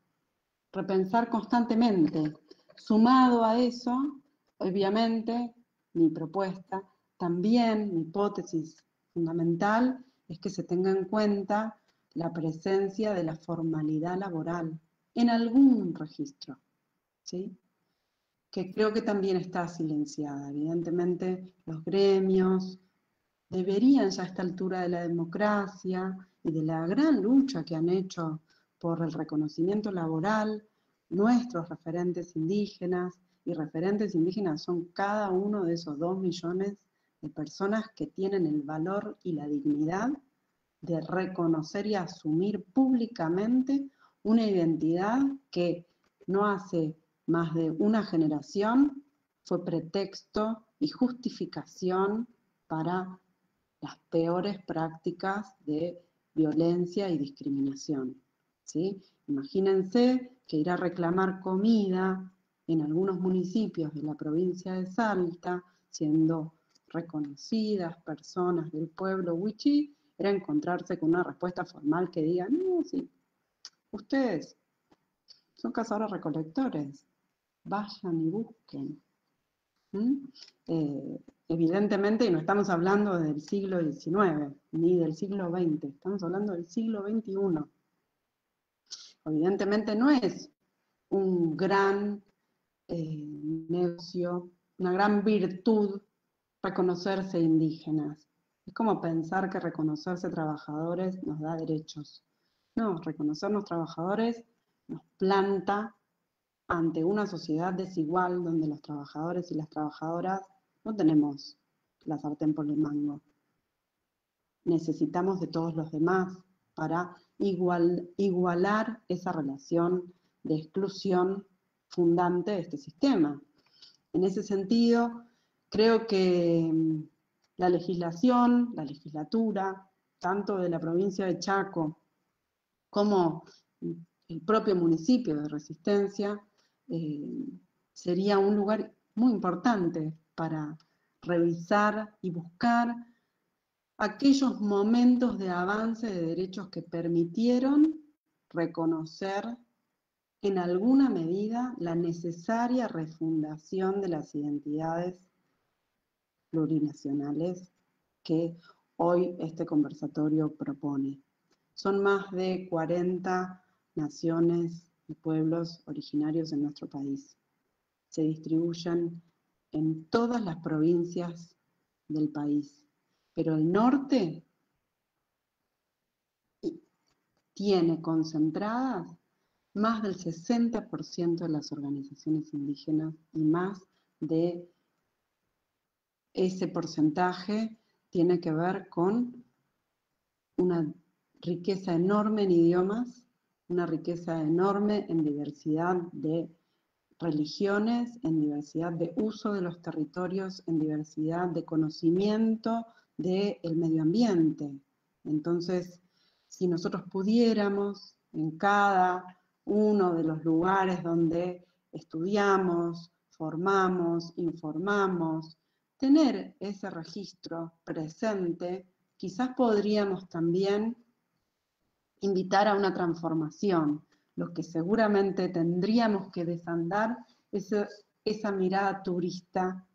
constantemente. Sumado a eso, obviamente, mi propuesta, también mi hipótesis fundamental, es que se tenga en cuenta la presencia de la formalidad laboral en algún registro, ¿sí? Que creo que también está silenciada. Evidentemente, los gremios deberían ya a esta altura de la democracia y de la gran lucha que han hecho por el reconocimiento laboral, nuestros referentes indígenas, y referentes indígenas son cada uno de esos 2 millones de personas que tienen el valor y la dignidad de reconocer y asumir públicamente una identidad que no hace más de una generación fue pretexto y justificación para las peores prácticas de violencia y discriminación, ¿sí? Imagínense que ir a reclamar comida en algunos municipios de la provincia de Salta, siendo reconocidas personas del pueblo wichí, era encontrarse con una respuesta formal que diga, no, sí, ustedes son cazadores recolectores, vayan y busquen. Evidentemente, y no estamos hablando del siglo XIX, ni del siglo XX, estamos hablando del siglo XXI. Evidentemente no es un gran negocio, una gran virtud reconocerse indígenas. Es como pensar que reconocerse trabajadores nos da derechos. No, reconocernos trabajadores nos planta ante una sociedad desigual donde los trabajadores y las trabajadoras no tenemos la sartén por el mango. Necesitamos de todos los demás para igualar esa relación de exclusión fundante de este sistema. En ese sentido, creo que la legislación, la legislatura, tanto de la provincia de Chaco como el propio municipio de Resistencia, sería un lugar muy importante para revisar y buscar aquellos momentos de avance de derechos que permitieron reconocer en alguna medida la necesaria refundación de las identidades plurinacionales que hoy este conversatorio propone. Son más de 40 naciones y pueblos originarios en nuestro país. Se distribuyen en todas las provincias del país, pero el norte tiene concentradas más del 60% de las organizaciones indígenas y más de ese porcentaje tiene que ver con una riqueza enorme en idiomas, una riqueza enorme en diversidad de religiones, en diversidad de uso de los territorios, en diversidad de conocimiento del medio ambiente. Entonces, si nosotros pudiéramos en cada uno de los lugares donde estudiamos, formamos, informamos, tener ese registro presente, quizás podríamos también invitar a una transformación. Lo que seguramente tendríamos que desandar es esa mirada turista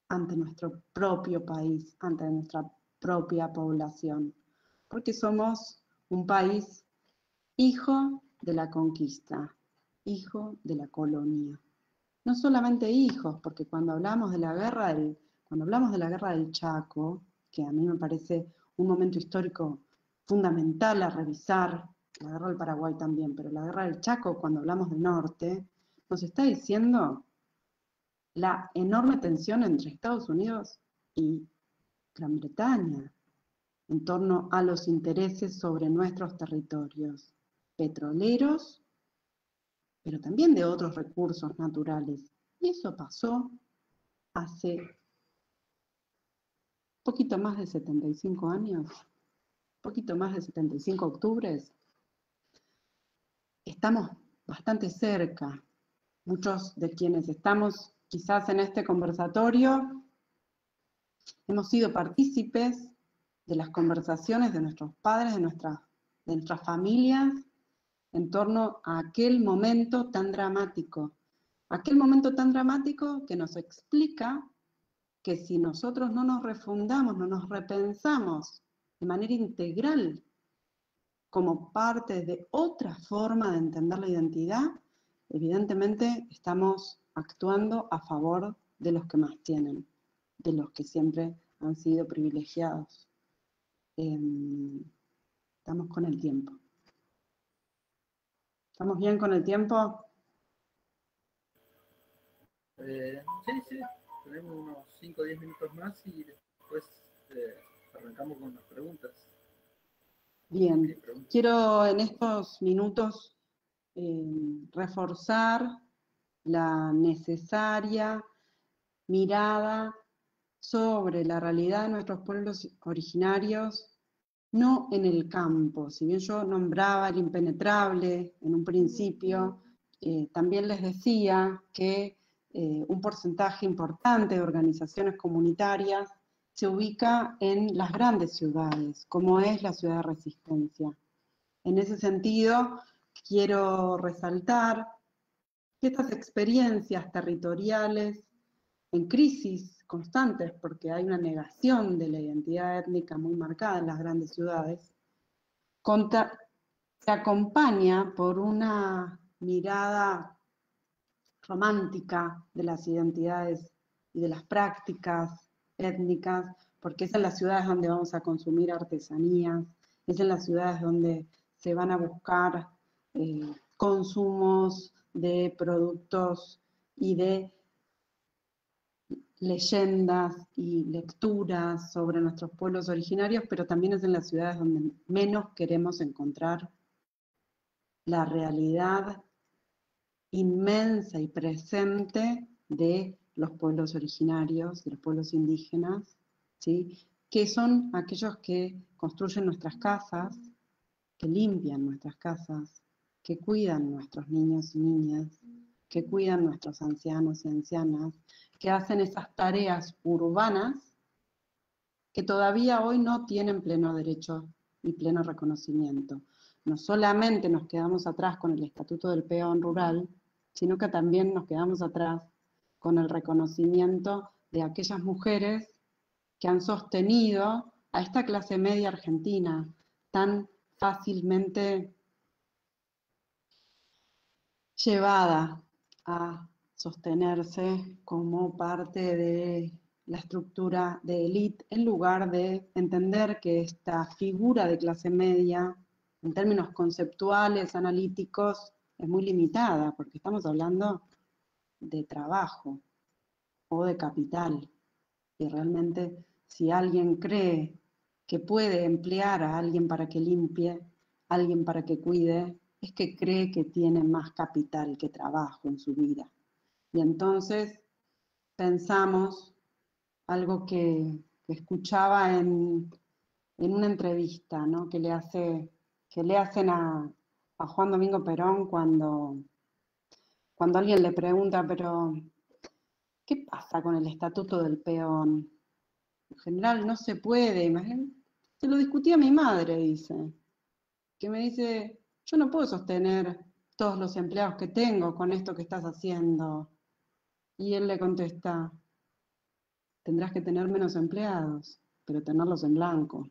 ante nuestro propio país, ante nuestra propia población, porque somos un país hijo de la conquista, hijo de la colonia. No solamente hijos, porque cuando hablamos de la guerra del Chaco, que a mí me parece un momento histórico fundamental a revisar, la guerra del Paraguay también, pero la guerra del Chaco, cuando hablamos del norte, nos está diciendo la enorme tensión entre Estados Unidos y Gran Bretaña en torno a los intereses sobre nuestros territorios petroleros, pero también de otros recursos naturales. Y eso pasó hace poquito más de 75 años, poquito más de 75 octubres. Estamos bastante cerca. Muchos de quienes estamos quizás en este conversatorio hemos sido partícipes de las conversaciones de nuestros padres, de nuestras familias, en torno a aquel momento tan dramático que nos explica que si nosotros no nos refundamos, no nos repensamos de manera integral como parte de otra forma de entender la identidad, evidentemente estamos actuando a favor de los que más tienen, de los que siempre han sido privilegiados. Estamos con el tiempo. ¿Estamos bien con el tiempo? Sí, tenemos unos 5 o 10 minutos más y después arrancamos con las preguntas. Bien, quiero en estos minutos reforzar la necesaria mirada sobre la realidad de nuestros pueblos originarios, no en el campo. Si bien yo nombraba el impenetrable en un principio, también les decía que un porcentaje importante de organizaciones comunitarias se ubica en las grandes ciudades, como es la ciudad de Resistencia. En ese sentido, quiero resaltar que estas experiencias territoriales en crisis constantes, porque hay una negación de la identidad étnica muy marcada en las grandes ciudades, se acompaña por una mirada romántica de las identidades y de las prácticas étnicas, porque es en las ciudades donde vamos a consumir artesanías, es en las ciudades donde se van a buscar consumos de productos y de leyendas y lecturas sobre nuestros pueblos originarios, pero también es en las ciudades donde menos queremos encontrar la realidad inmensa y presente de los pueblos originarios, de los pueblos indígenas, ¿sí? Que son aquellos que construyen nuestras casas, que limpian nuestras casas, que cuidan nuestros niños y niñas, que cuidan nuestros ancianos y ancianas, que hacen esas tareas urbanas que todavía hoy no tienen pleno derecho y pleno reconocimiento. No solamente nos quedamos atrás con el Estatuto del Peón Rural, sino que también nos quedamos atrás con el reconocimiento de aquellas mujeres que han sostenido a esta clase media argentina tan fácilmente llevada a sostenerse como parte de la estructura de élite, en lugar de entender que esta figura de clase media, en términos conceptuales, analíticos, es muy limitada, porque estamos hablando de trabajo o de capital. Y realmente, si alguien cree que puede emplear a alguien para que limpie, a alguien para que cuide, es que cree que tiene más capital que trabajo en su vida. Y entonces pensamos algo que escuchaba en una entrevista, ¿no? que le hacen a Juan Domingo Perón cuando alguien le pregunta, pero ¿qué pasa con el Estatuto del Peón? En general no se puede, se lo discutía mi madre, dice, que me dice, yo no puedo sostener todos los empleados que tengo con esto que estás haciendo. Y él le contesta, tendrás que tener menos empleados, pero tenerlos en blanco.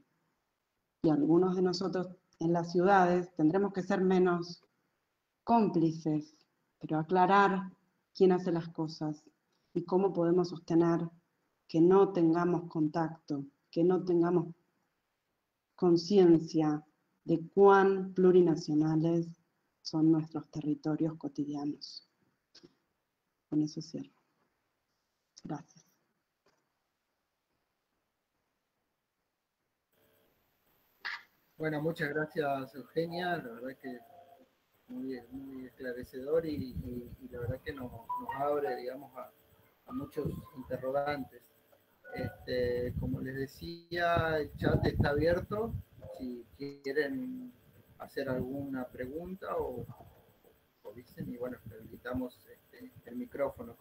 Y algunos de nosotros en las ciudades tendremos que ser menos cómplices, pero aclarar quién hace las cosas y cómo podemos sostener que no tengamos contacto, que no tengamos conciencia de cuán plurinacionales son nuestros territorios cotidianos. Con eso cierro. Gracias. Bueno, muchas gracias, Eugenia. La verdad que muy, muy esclarecedor y la verdad que nos abre, digamos, a muchos interrogantes. Como les decía, el chat está abierto. Si quieren hacer alguna pregunta o dicen, y bueno, habilitamos el micrófono.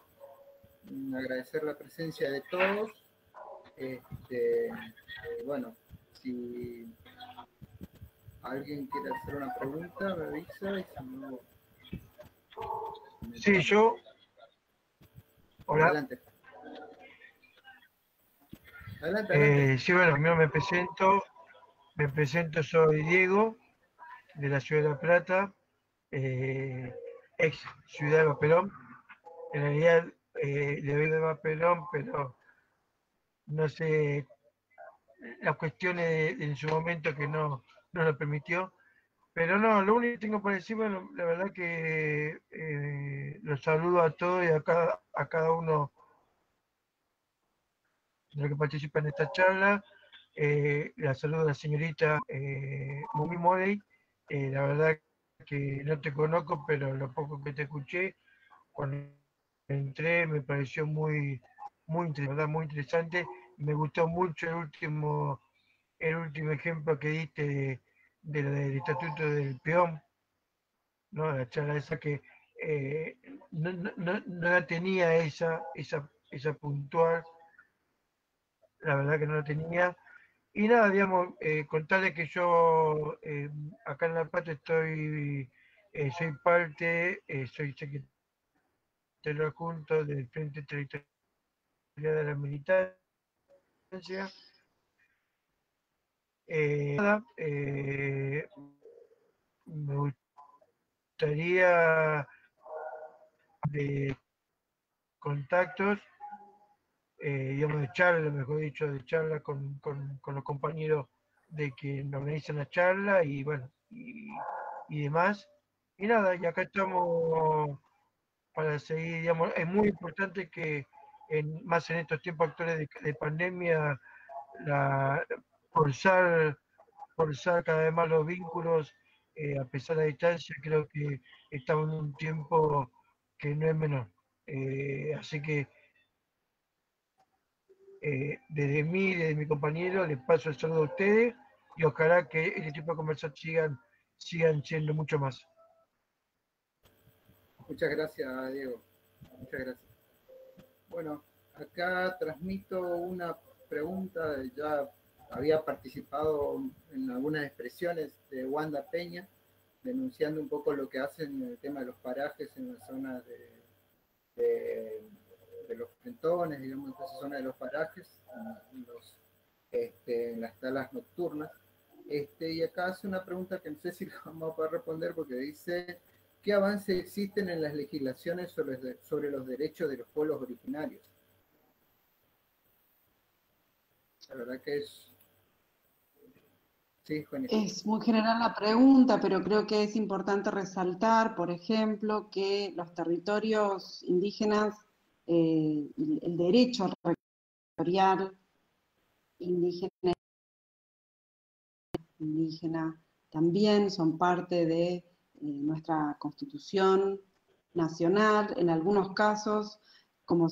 Agradecer la presencia de todos. Bueno, si alguien quiere hacer una pregunta, me avisa y si no... Sí, yo. Hola. Adelante. Adelante. Sí, bueno, primero me presento, soy Diego, de la ciudad de La Plata, ex ciudad de Papelón. En realidad le doy de Papelón, pero no sé, las cuestiones en su momento que no lo permitió. Pero no, lo único que tengo por decir, bueno, la verdad que los saludo a todos y a cada uno de los que participa en esta charla. La saludo a la señorita Mumi Morey. La verdad que no te conozco, pero lo poco que te escuché, cuando entré me pareció muy ¿verdad? Muy interesante. Me gustó mucho el último ejemplo que diste del estatuto del peón, ¿no? La charla esa que no la tenía esa puntual, la verdad que no la tenía. Y nada, digamos, contarle que yo acá en La Plata soy parte, soy secretario adjunto del Frente Territorial de la Militancia. Nada, me gustaría de contactos, digamos, de charla, mejor dicho, de charla con los compañeros de que nos organizan la charla y bueno, y demás. Y nada, y acá estamos para seguir, digamos, es muy importante que más en estos tiempos actuales de pandemia, la, forzar, forzar cada vez más los vínculos, a pesar de la distancia, creo que estamos en un tiempo que no es menor. Así que desde mí, desde mi compañero, les paso el saludo a ustedes y ojalá que este tipo de conversaciones sigan siendo mucho más. Muchas gracias, Diego. Muchas gracias. Bueno, acá transmito una pregunta, ya había participado en algunas expresiones de Wanda Peña, denunciando un poco lo que hacen en el tema de los parajes en la zona de los frentones, digamos, en esa zona de los parajes, en las salas nocturnas. Y acá hace una pregunta que no sé si la vamos a poder responder porque dice: ¿qué avances existen en las legislaciones sobre los derechos de los pueblos originarios? La verdad que es... Sí, Juanita. Es muy general la pregunta, pero creo que es importante resaltar, por ejemplo, que los territorios indígenas, el derecho territorial indígena también son parte de nuestra Constitución Nacional. En algunos casos, como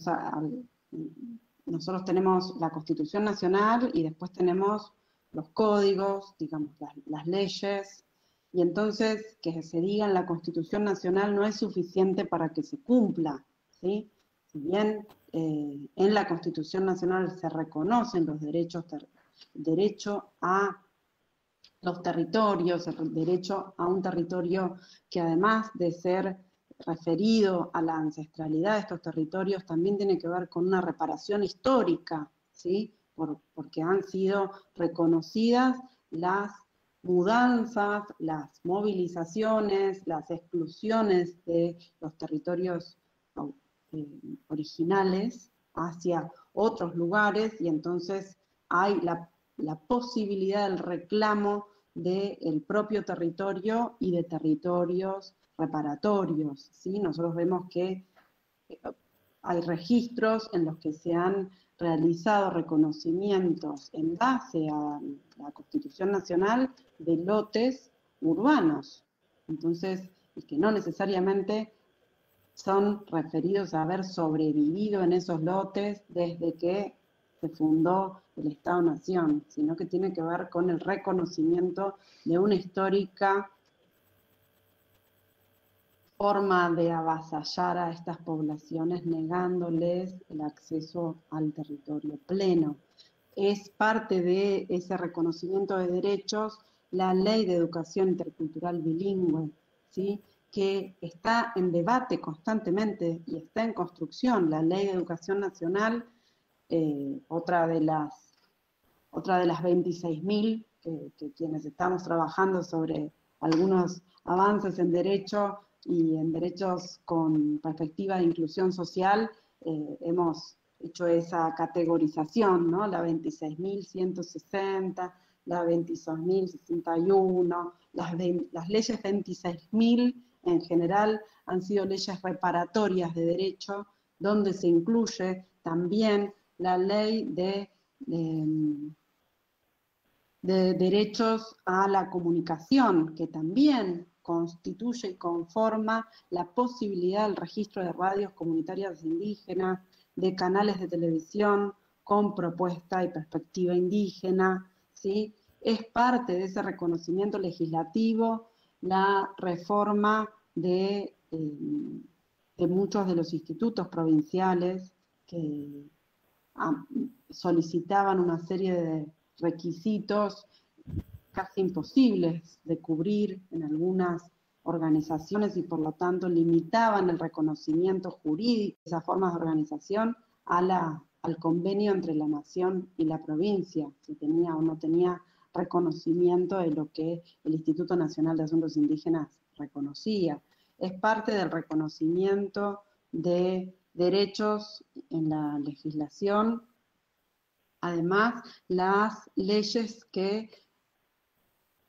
nosotros tenemos la Constitución Nacional y después tenemos los códigos, digamos, las leyes, y entonces que se diga en la Constitución Nacional no es suficiente para que se cumpla, ¿sí? Si bien en la Constitución Nacional se reconocen los derechos, derecho a los territorios, el derecho a un territorio que además de ser referido a la ancestralidad de estos territorios, también tiene que ver con una reparación histórica, ¿sí? Porque han sido reconocidas las mudanzas, las movilizaciones, las exclusiones de los territorios originales hacia otros lugares, y entonces hay la posibilidad del reclamo del propio territorio y de territorios reparatorios, ¿sí? Nosotros vemos que hay registros en los que se han realizado reconocimientos en base a la Constitución Nacional de lotes urbanos, entonces, y que no necesariamente son referidos a haber sobrevivido en esos lotes desde que se fundó el Estado-Nación, sino que tiene que ver con el reconocimiento de una histórica forma de avasallar a estas poblaciones negándoles el acceso al territorio pleno. Es parte de ese reconocimiento de derechos la Ley de Educación Intercultural Bilingüe, ¿sí? Que está en debate constantemente y está en construcción. La Ley de Educación Nacional, otra de las 26.000 que quienes estamos trabajando sobre algunos avances en derecho y en derechos con perspectiva de inclusión social, hemos hecho esa categorización, ¿no? La 26.160, la 22.061, las leyes 26.000 en general han sido leyes reparatorias de derecho, donde se incluye también la ley de derechos a la comunicación, que también constituye y conforma la posibilidad del registro de radios comunitarias indígenas, de canales de televisión con propuesta y perspectiva indígena, ¿sí? Es parte de ese reconocimiento legislativo la reforma de muchos de los institutos provinciales que solicitaban una serie de requisitos casi imposibles de cubrir en algunas organizaciones y por lo tanto limitaban el reconocimiento jurídico de esas formas de organización al convenio entre la nación y la provincia, si tenía o no tenía reconocimiento de lo que el Instituto Nacional de Asuntos Indígenas reconocía. Es parte del reconocimiento de derechos en la legislación. Además, las leyes que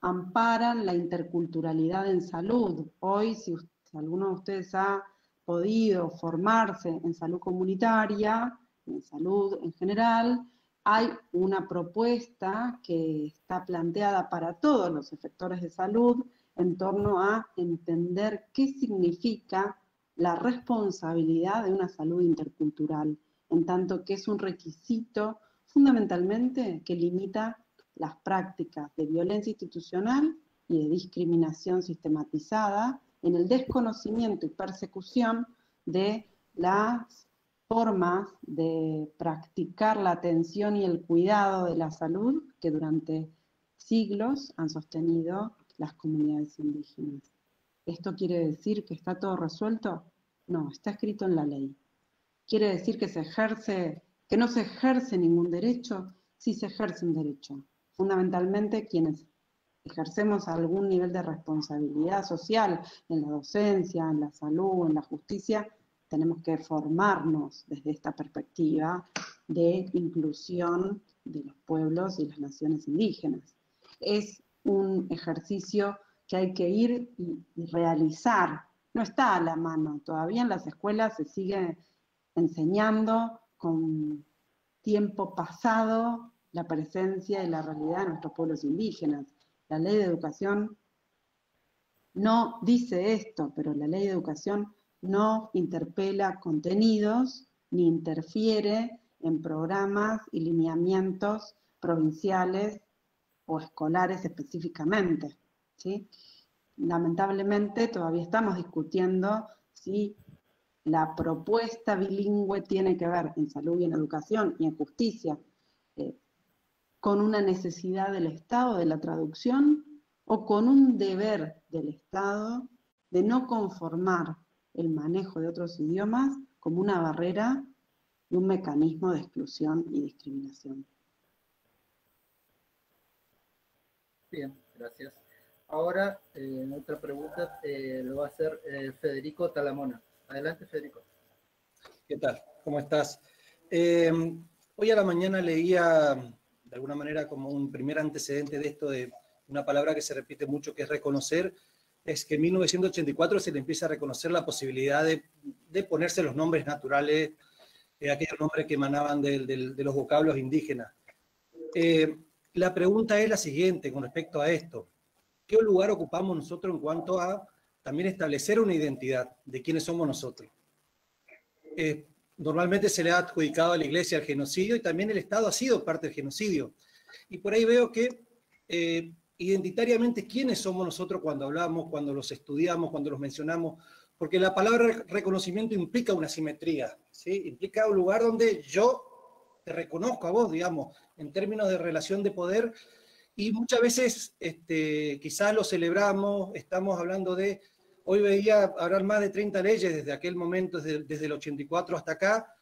amparan la interculturalidad en salud. Hoy, si alguno de ustedes ha podido formarse en salud comunitaria, en salud en general, hay una propuesta que está planteada para todos los efectores de salud en torno a entender qué significa la responsabilidad de una salud intercultural, en tanto que es un requisito fundamentalmente que limita las prácticas de violencia institucional y de discriminación sistematizada en el desconocimiento y persecución de las formas de practicar la atención y el cuidado de la salud que durante siglos han sostenido las comunidades indígenas. ¿Esto quiere decir que está todo resuelto? No, está escrito en la ley. ¿Quiere decir que no se ejerce ningún derecho? Sí se ejerce un derecho. Fundamentalmente quienes ejercemos algún nivel de responsabilidad social en la docencia, en la salud, en la justicia, tenemos que formarnos desde esta perspectiva de inclusión de los pueblos y las naciones indígenas. Es un ejercicio que hay que ir y realizar. No está a la mano. Todavía en las escuelas se sigue enseñando con tiempo pasado la presencia y la realidad de nuestros pueblos indígenas. La ley de educación no dice esto, pero la ley de educación no interpela contenidos ni interfiere en programas y lineamientos provinciales o escolares específicamente, ¿sí? Lamentablemente todavía estamos discutiendo si la propuesta bilingüe tiene que ver en salud y en educación y en justicia con una necesidad del Estado de la traducción o con un deber del Estado de no conformar el manejo de otros idiomas como una barrera y un mecanismo de exclusión y discriminación. Bien, gracias. Ahora, otra pregunta lo va a hacer Federico Talamona. Adelante, Federico. ¿Qué tal? ¿Cómo estás? Hoy a la mañana leía, de alguna manera, como un primer antecedente de esto, de una palabra que se repite mucho, que es reconocer, es que en 1984 se le empieza a reconocer la posibilidad de ponerse los nombres naturales, aquellos nombres que emanaban de los vocablos indígenas. La pregunta es la siguiente con respecto a esto. ¿Qué lugar ocupamos nosotros en cuanto a también establecer una identidad de quiénes somos nosotros? Normalmente se le ha adjudicado a la Iglesia el genocidio y también el Estado ha sido parte del genocidio. Y por ahí veo que identitariamente quiénes somos nosotros cuando hablamos, cuando los estudiamos, cuando los mencionamos, porque la palabra reconocimiento implica una simetría, ¿sí? Implica un lugar donde yo te reconozco a vos, digamos, en términos de relación de poder, y muchas veces quizás lo celebramos, estamos hablando de, hoy veía hablar más de 30 leyes desde aquel momento, desde el 84 hasta acá,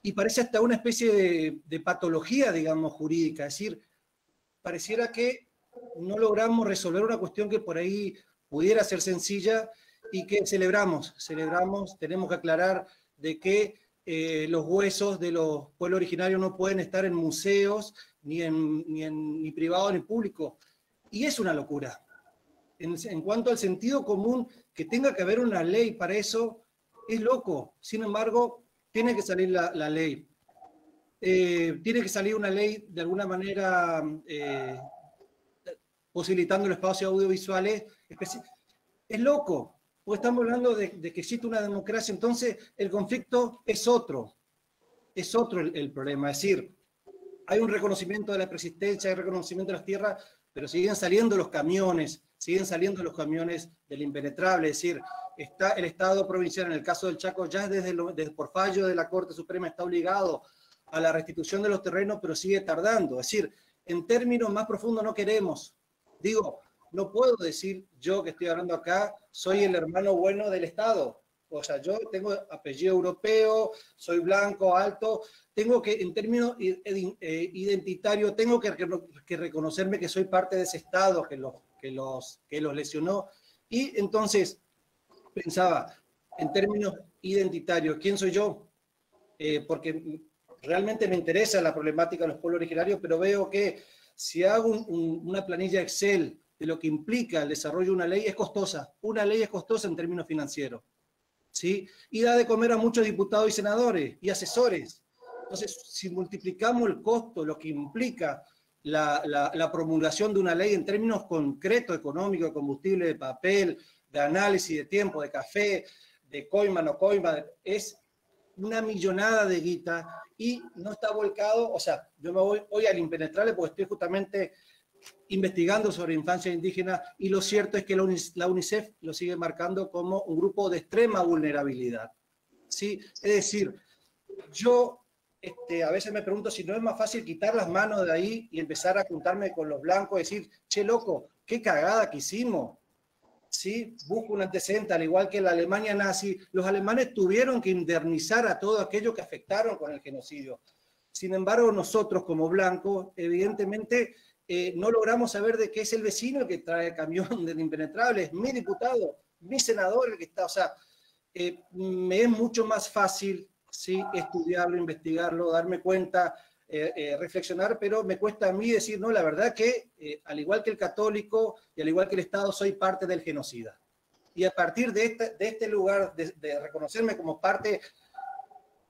y parece hasta una especie de patología, digamos, jurídica, es decir, pareciera que no logramos resolver una cuestión que por ahí pudiera ser sencilla y que celebramos, tenemos que aclarar de que los huesos de los pueblos originarios no pueden estar en museos, ni privados ni públicos, y es una locura. En cuanto al sentido común, que tenga que haber una ley para eso, es loco. Sin embargo, tiene que salir la ley. Tiene que salir una ley de alguna manera posibilitando los espacios audiovisuales. Es loco, porque estamos hablando de que existe una democracia, entonces el conflicto es otro. es otro el problema. Es decir, hay un reconocimiento de la preexistencia, hay reconocimiento de las tierras, pero siguen saliendo los camiones del impenetrable. Es decir, está el Estado provincial, en el caso del Chaco, ya desde por fallo de la Corte Suprema está obligado a la restitución de los terrenos, pero sigue tardando. Es decir, en términos más profundos no queremos. Digo, no puedo decir yo que estoy hablando acá, soy el hermano bueno del Estado. O sea, yo tengo apellido europeo, soy blanco, alto, tengo que, en términos identitarios, tengo que reconocerme que soy parte de ese Estado que los lesionó. Y entonces pensaba, en términos identitarios, ¿quién soy yo? Porque realmente me interesa la problemática de los pueblos originarios, pero veo que si hago una planilla Excel de lo que implica el desarrollo de una ley, es costosa. Una ley es costosa en términos financieros, ¿sí? Y da de comer a muchos diputados y senadores y asesores. Entonces, si multiplicamos el costo, lo que implica la promulgación de una ley en términos concretos, económicos, de combustible, de papel, de análisis, de tiempo, de café, de coima, no coima, es una millonada de guita y no está volcado. O sea, yo me voy hoy al impenetrable porque estoy justamente investigando sobre infancia indígena y lo cierto es que la UNICEF lo sigue marcando como un grupo de extrema vulnerabilidad, ¿sí? Es decir, yo a veces me pregunto si no es más fácil quitar las manos de ahí y empezar a juntarme con los blancos y decir, che, loco, qué cagada que hicimos, ¿sí? Busco un antecedente, al igual que la Alemania nazi, los alemanes tuvieron que indemnizar a todo aquello que afectaron con el genocidio. Sin embargo, nosotros como blancos, evidentemente, no logramos saber de qué es el vecino el que trae el camión del impenetrable, es mi diputado, mi senador el que está, o sea, me es mucho más fácil, ¿sí?, estudiarlo, investigarlo, darme cuenta, reflexionar, pero me cuesta a mí decir, no, la verdad que al igual que el católico y al igual que el Estado, soy parte del genocida. Y a partir de este lugar, de reconocerme como parte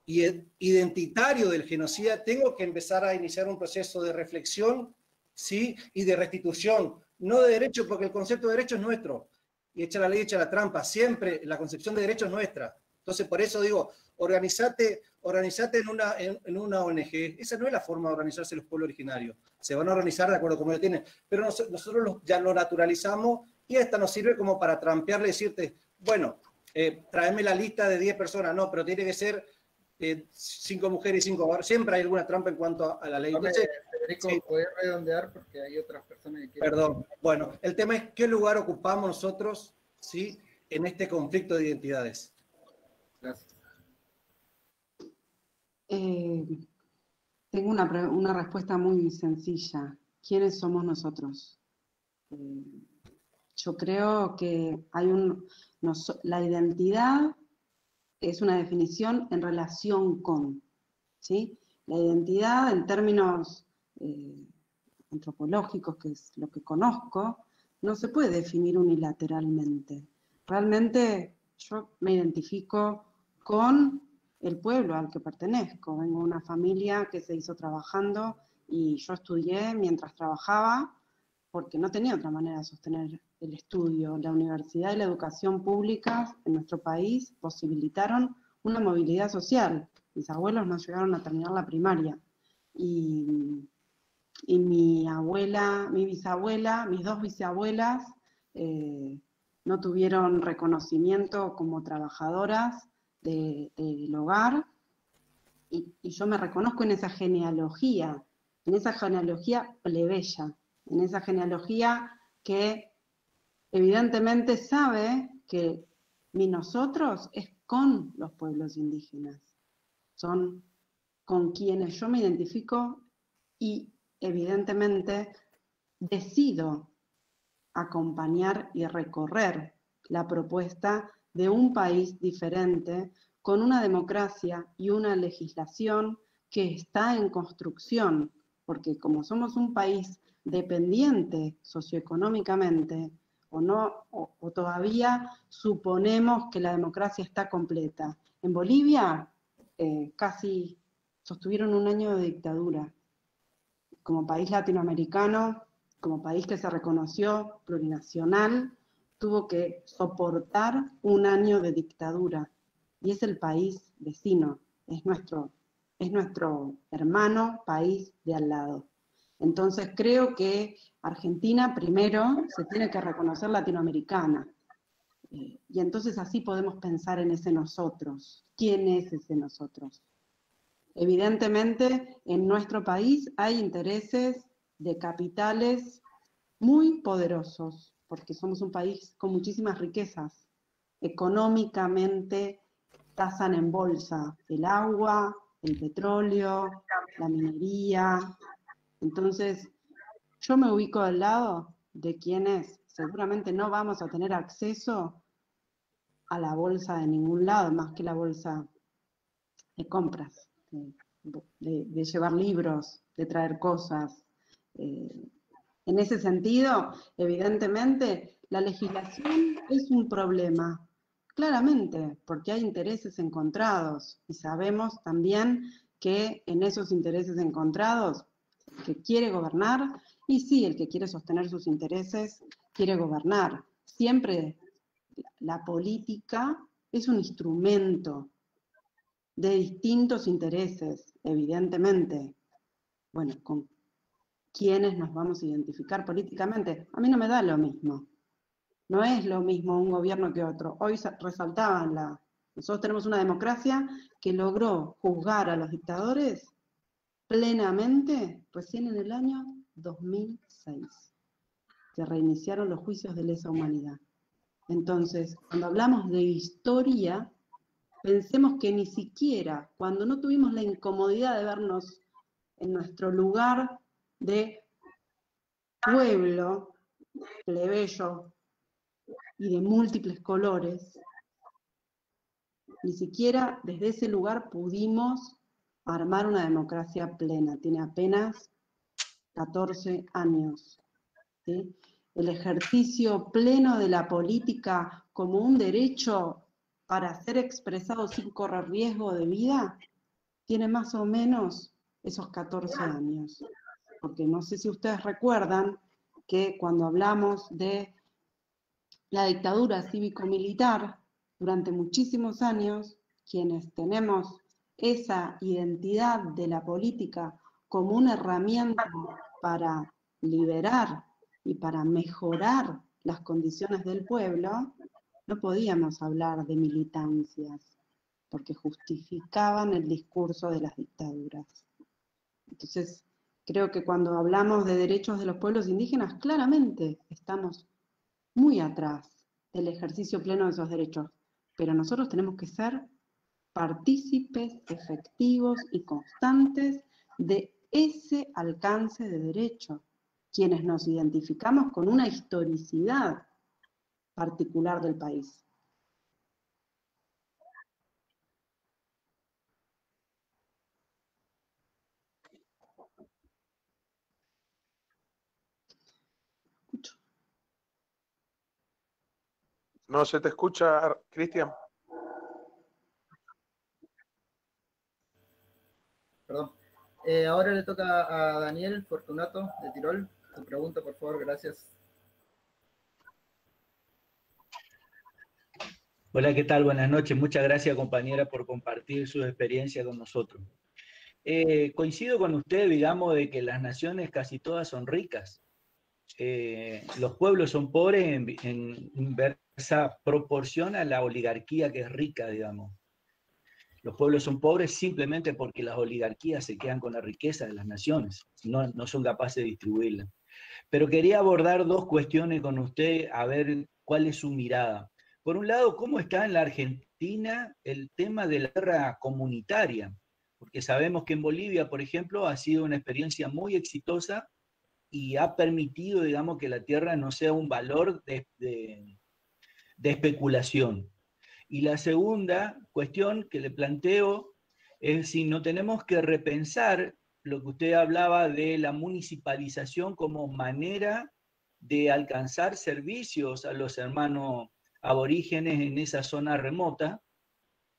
identitario del genocida, tengo que empezar a iniciar un proceso de reflexión, ¿sí?, y de restitución, no de derecho, porque el concepto de derecho es nuestro, y echa la ley, echa la trampa, siempre la concepción de derecho es nuestra. Entonces, por eso digo, organizate en una ONG. Esa no es la forma de organizarse los pueblos originarios. Se van a organizar de acuerdo con lo que tienen, pero nosotros ya lo naturalizamos y esta nos sirve como para trampearle y decirte, bueno, tráeme la lista de 10 personas, no, pero tiene que ser 5 mujeres y 5 varones. Siempre hay alguna trampa en cuanto a la ley. Entonces, Federico, sí. ¿puedes redondear? Porque hay otras personas que quieren... Perdón. Bueno, el tema es qué lugar ocupamos nosotros, ¿sí?, en este conflicto de identidades. Gracias. Tengo una respuesta muy sencilla. ¿Quiénes somos nosotros? Yo creo que la identidad es una definición en relación con, ¿sí? La identidad en términos antropológicos, que es lo que conozco, no se puede definir unilateralmente. Realmente yo me identifico con el pueblo al que pertenezco. Vengo de una familia que se hizo trabajando y yo estudié mientras trabajaba porque no tenía otra manera de sostener el estudio. La universidad y la educación públicas en nuestro país posibilitaron una movilidad social. Mis abuelos no llegaron a terminar la primaria. Y mi abuela, mi bisabuela, mis 2 bisabuelas no tuvieron reconocimiento como trabajadoras del hogar, y yo me reconozco en esa genealogía plebeya, en esa genealogía que evidentemente sabe que mi nosotros es con los pueblos indígenas, son con quienes yo me identifico y evidentemente decido acompañar y recorrer la propuesta de un país diferente, con una democracia y una legislación que está en construcción, porque como somos un país dependiente socioeconómicamente, o todavía suponemos que la democracia está completa. En Bolivia casi sostuvieron un año de dictadura. Como país latinoamericano, como país que se reconoció plurinacional, tuvo que soportar un año de dictadura. Y es el país vecino, es nuestro es nuestro hermano país de al lado. Entonces creo que Argentina primero se tiene que reconocer latinoamericana. Y entonces así podemos pensar en ese nosotros. ¿Quién es ese nosotros? Evidentemente, en nuestro país hay intereses de capitales muy poderosos, porque somos un país con muchísimas riquezas. Económicamente tasan en bolsa el agua, el petróleo, la minería. Entonces, yo me ubico al lado de quienes seguramente no vamos a tener acceso a la bolsa de ningún lado, más que la bolsa de compras, de llevar libros, de traer cosas. En ese sentido, evidentemente, la legislación es un problema, claramente, porque hay intereses encontrados, y sabemos también que en esos intereses encontrados, el que quiere gobernar, y sí, el que quiere sostener sus intereses, quiere gobernar. Siempre la política es un instrumento de distintos intereses, evidentemente. Bueno, con quiénes nos vamos a identificar políticamente, a mí no me da lo mismo. No es lo mismo un gobierno que otro. Hoy resaltaban nosotros tenemos una democracia que logró juzgar a los dictadores plenamente recién en el año 2006. Se reiniciaron los juicios de lesa humanidad. Entonces, cuando hablamos de historia, pensemos que ni siquiera cuando no tuvimos la incomodidad de vernos en nuestro lugar de pueblo, plebeyo y de múltiples colores, ni siquiera desde ese lugar pudimos armar una democracia plena. Tiene apenas 14 años. ¿Sí? El ejercicio pleno de la política como un derecho para ser expresado sin correr riesgo de vida, tiene más o menos esos 14 años. Porque no sé si ustedes recuerdan que cuando hablamos de la dictadura cívico-militar, durante muchísimos años, quienes tenemos esa identidad de la política como una herramienta para liberar y para mejorar las condiciones del pueblo, no podíamos hablar de militancias, porque justificaban el discurso de las dictaduras. Entonces, creo que cuando hablamos de derechos de los pueblos indígenas, claramente estamos muy atrás del ejercicio pleno de esos derechos, pero nosotros tenemos que ser partícipes efectivos y constantes de ese alcance de derecho, quienes nos identificamos con una historicidad particular del país. No se te escucha, Cristian. Perdón. Ahora le toca a Daniel Fortunato de Tirol. Tu pregunta, por favor, gracias. Hola, ¿qué tal? Buenas noches. Muchas gracias, compañera, por compartir su experiencia con nosotros. Coincido con usted, digamos, de que las naciones casi todas son ricas. Los pueblos son pobres en inversa proporción a la oligarquía que es rica, digamos. Los pueblos son pobres simplemente porque las oligarquías se quedan con la riqueza de las naciones, no son capaces de distribuirla. Pero quería abordar dos cuestiones con usted, a ver cuál es su mirada. Por un lado, ¿cómo está en la Argentina el tema de la guerra comunitaria? Porque sabemos que en Bolivia, por ejemplo, ha sido una experiencia muy exitosa y ha permitido, digamos, que la tierra no sea un valor de especulación. Y la segunda cuestión que le planteo es si no tenemos que repensar lo que usted hablaba de la municipalización como manera de alcanzar servicios a los hermanos aborígenes en esa zona remota.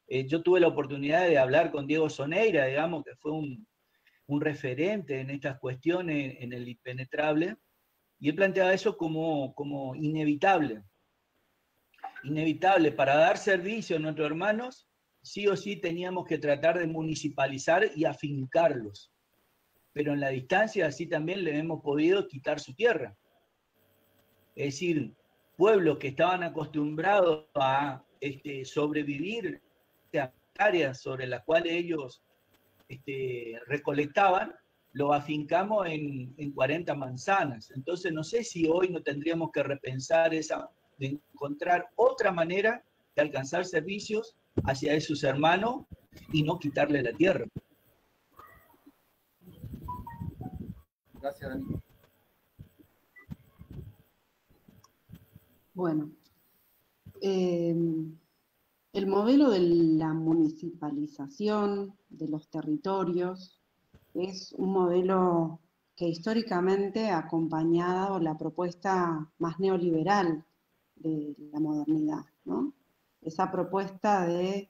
Yo tuve la oportunidad de hablar con Diego Soneira, digamos, que fue un referente en estas cuestiones en el Impenetrable, y él planteaba eso como inevitable. Inevitable para dar servicio a nuestros hermanos, sí o sí teníamos que tratar de municipalizar y afincarlos. Pero en la distancia así también le hemos podido quitar su tierra. Es decir, pueblos que estaban acostumbrados a sobrevivir a áreas sobre las cuales ellos recolectaban, lo afincamos en 40 manzanas. Entonces no sé si hoy no tendríamos que repensar de encontrar otra manera de alcanzar servicios hacia esos hermanos y no quitarle la tierra. Gracias, Dani. Bueno, el modelo de la municipalización de los territorios es un modelo que históricamente ha acompañado la propuesta más neoliberal de la modernidad, ¿no? Esa propuesta que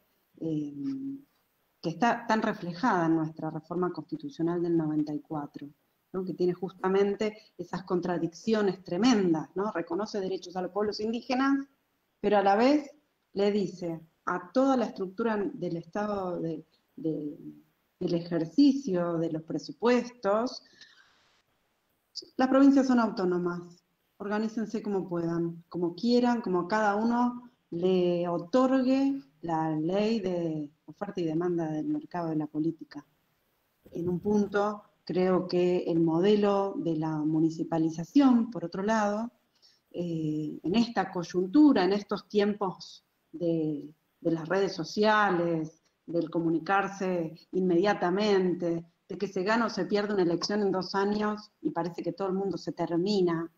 está tan reflejada en nuestra reforma constitucional del 94, ¿no? Que tiene justamente esas contradicciones tremendas, ¿no? Reconoce derechos a los pueblos indígenas, pero a la vez le dice a toda la estructura del Estado, del ejercicio de los presupuestos, las provincias son autónomas, organícense como puedan, como quieran, como cada uno le otorgue la ley de oferta y demanda del mercado de la política. En un punto, creo que el modelo de la municipalización, por otro lado, en esta coyuntura, en estos tiempos de las redes sociales, del comunicarse inmediatamente, de que se gana o se pierde una elección en 2 años y parece que todo el mundo se termina.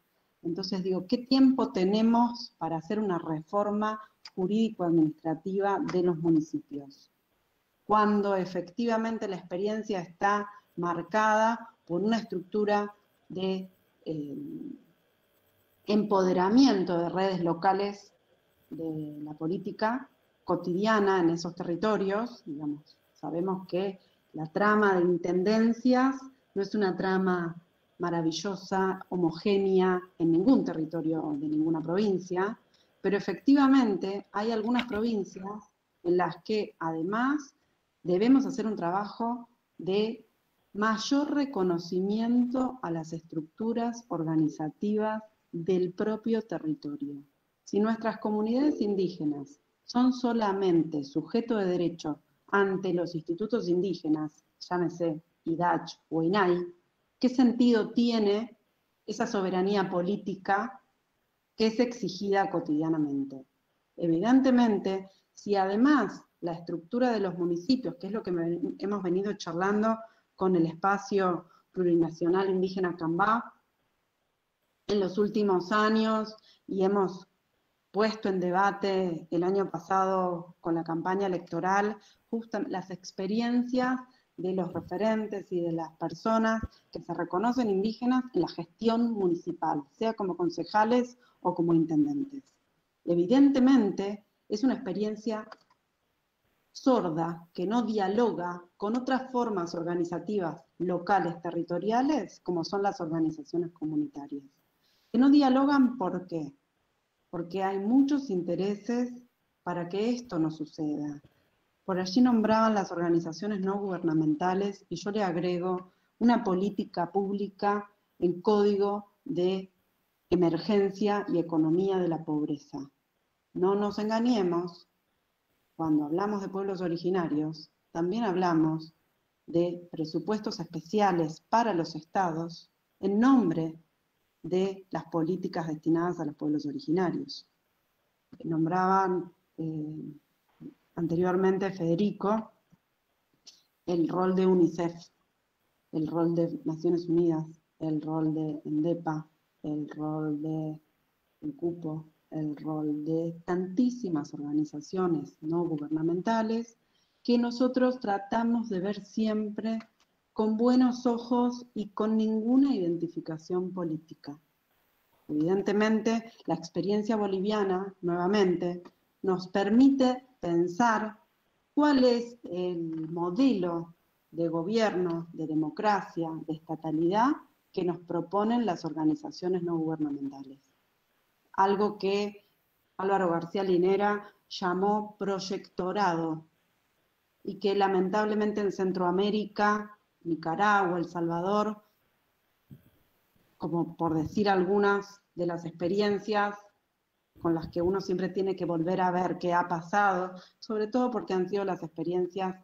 Entonces digo, ¿qué tiempo tenemos para hacer una reforma jurídico-administrativa de los municipios? Cuando efectivamente la experiencia está marcada por una estructura de empoderamiento de redes locales de la política cotidiana en esos territorios. Digamos, sabemos que la trama de intendencias no es una trama maravillosa, homogénea en ningún territorio de ninguna provincia, pero efectivamente hay algunas provincias en las que además debemos hacer un trabajo de mayor reconocimiento a las estructuras organizativas del propio territorio. Si nuestras comunidades indígenas son solamente sujeto de derecho ante los institutos indígenas, llámese IDACH o INAI, ¿qué sentido tiene esa soberanía política que es exigida cotidianamente? Evidentemente, si además la estructura de los municipios, que es lo que hemos venido charlando con el espacio plurinacional indígena Cambá en los últimos años, y hemos puesto en debate el año pasado con la campaña electoral, justo las experiencias de los referentes y de las personas que se reconocen indígenas en la gestión municipal, sea como concejales o como intendentes. Evidentemente, es una experiencia sorda que no dialoga con otras formas organizativas locales, territoriales, como son las organizaciones comunitarias. Que no dialogan, ¿por qué? Porque hay muchos intereses para que esto no suceda. Por allí nombraban las organizaciones no gubernamentales y yo le agrego una política pública en código de emergencia y economía de la pobreza. No nos engañemos, cuando hablamos de pueblos originarios, también hablamos de presupuestos especiales para los estados en nombre de las políticas destinadas a los pueblos originarios. Nombraban anteriormente Federico el rol de UNICEF, el rol de Naciones Unidas, el rol de ENDEPA, el rol de el cupo, el rol de tantísimas organizaciones no gubernamentales que nosotros tratamos de ver siempre con buenos ojos y con ninguna identificación política. Evidentemente, la experiencia boliviana, nuevamente, nos permite pensar cuál es el modelo de gobierno, de democracia, de estatalidad que nos proponen las organizaciones no gubernamentales. Algo que Álvaro García Linera llamó proyectorado y que lamentablemente en Centroamérica, Nicaragua, El Salvador, como por decir algunas de las experiencias con las que uno siempre tiene que volver a ver qué ha pasado, sobre todo porque han sido las experiencias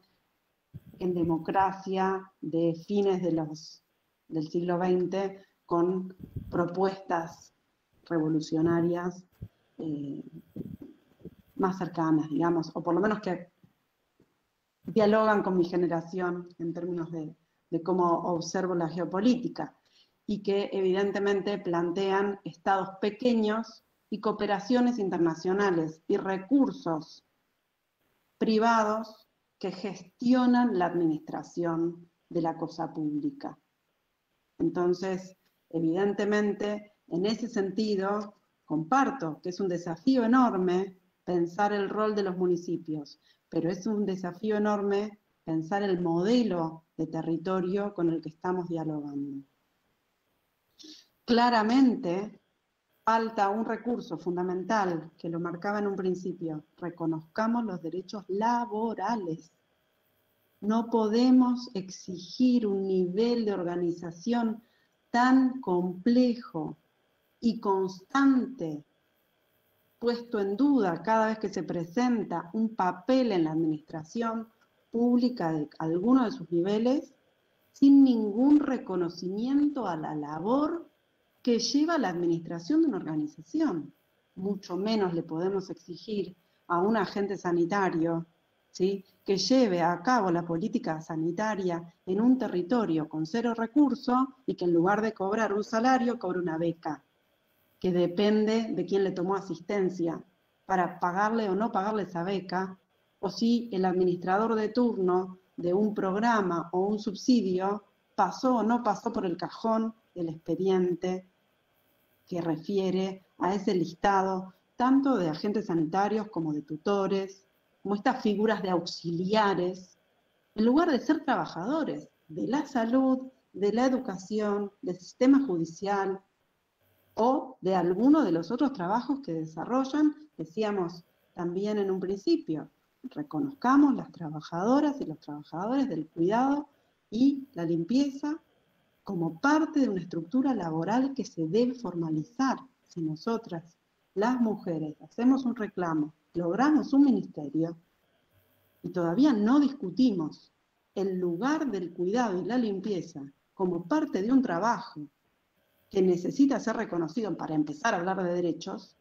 en democracia de fines del siglo XX, con propuestas revolucionarias más cercanas, digamos, o por lo menos que dialogan con mi generación en términos de cómo observo la geopolítica, y que evidentemente plantean estados pequeños y cooperaciones internacionales y recursos privados que gestionan la administración de la cosa pública. Entonces, evidentemente, en ese sentido, comparto que es un desafío enorme pensar el rol de los municipios, pero es un desafío enorme pensar el modelo de territorio con el que estamos dialogando. Claramente, falta un recurso fundamental, que lo marcaba en un principio: reconozcamos los derechos laborales. No podemos exigir un nivel de organización tan complejo y constante, puesto en duda cada vez que se presenta un papel en la administración pública de alguno de sus niveles, sin ningún reconocimiento a la labor que lleva la administración de una organización. Mucho menos le podemos exigir a un agente sanitario, ¿sí?, que lleve a cabo la política sanitaria en un territorio con cero recursos y que en lugar de cobrar un salario, cobre una beca, que depende de quién le tomó asistencia para pagarle o no pagarle esa beca, o si el administrador de turno de un programa o un subsidio pasó o no pasó por el cajón del expediente que refiere a ese listado, tanto de agentes sanitarios como de tutores, como estas figuras de auxiliares, en lugar de ser trabajadores de la salud, de la educación, del sistema judicial o de alguno de los otros trabajos que desarrollan. Decíamos también en un principio, reconozcamos las trabajadoras y los trabajadores del cuidado y la limpieza como parte de una estructura laboral que se debe formalizar. Si nosotras, las mujeres, hacemos un reclamo, logramos un ministerio y todavía no discutimos el lugar del cuidado y la limpieza como parte de un trabajo que necesita ser reconocido para empezar a hablar de derechos,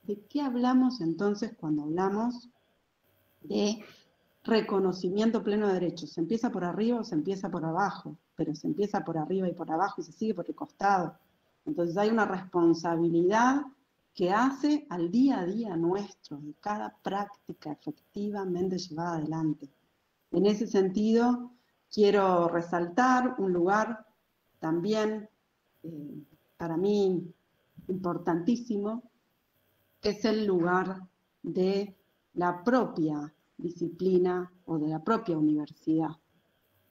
¿de qué hablamos entonces cuando hablamos de reconocimiento pleno de derechos? ¿Se empieza por arriba o se empieza por abajo? Pero se empieza por arriba y por abajo y se sigue por el costado. Entonces hay una responsabilidad que hace al día a día nuestro, de cada práctica efectivamente llevada adelante. En ese sentido, quiero resaltar un lugar también para mí importantísimo, que es el lugar de la propia disciplina o de la propia universidad,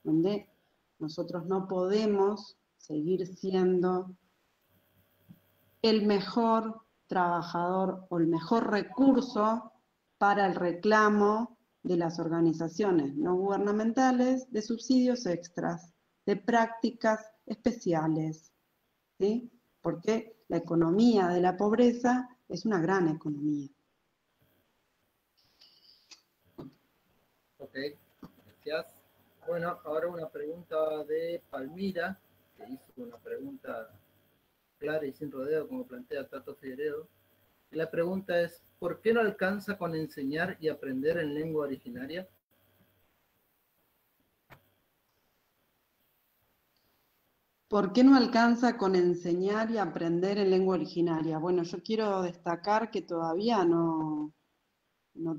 donde nosotros no podemos seguir siendo el mejor trabajador o el mejor recurso para el reclamo de las organizaciones no gubernamentales de subsidios extras, de prácticas especiales, ¿sí? Porque la economía de la pobreza es una gran economía. Ok, gracias. Bueno, ahora una pregunta de Palmira, que hizo una pregunta clara y sin rodeo, como plantea Tato Figueredo. Y la pregunta es, ¿por qué no alcanza con enseñar y aprender en lengua originaria? ¿Por qué no alcanza con enseñar y aprender en lengua originaria? Bueno, yo quiero destacar que todavía no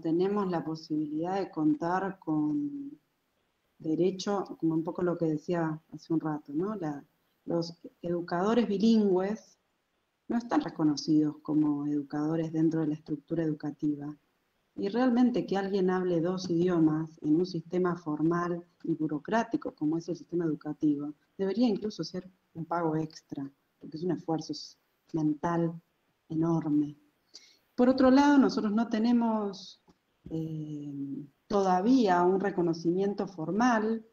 tenemos la posibilidad de contar con derecho, como un poco lo que decía hace un rato, ¿no? Los educadores bilingües no están reconocidos como educadores dentro de la estructura educativa. Y realmente que alguien hable dos idiomas en un sistema formal y burocrático como es el sistema educativo, debería incluso ser un pago extra, porque es un esfuerzo mental enorme. Por otro lado, nosotros no tenemos todavía un reconocimiento formal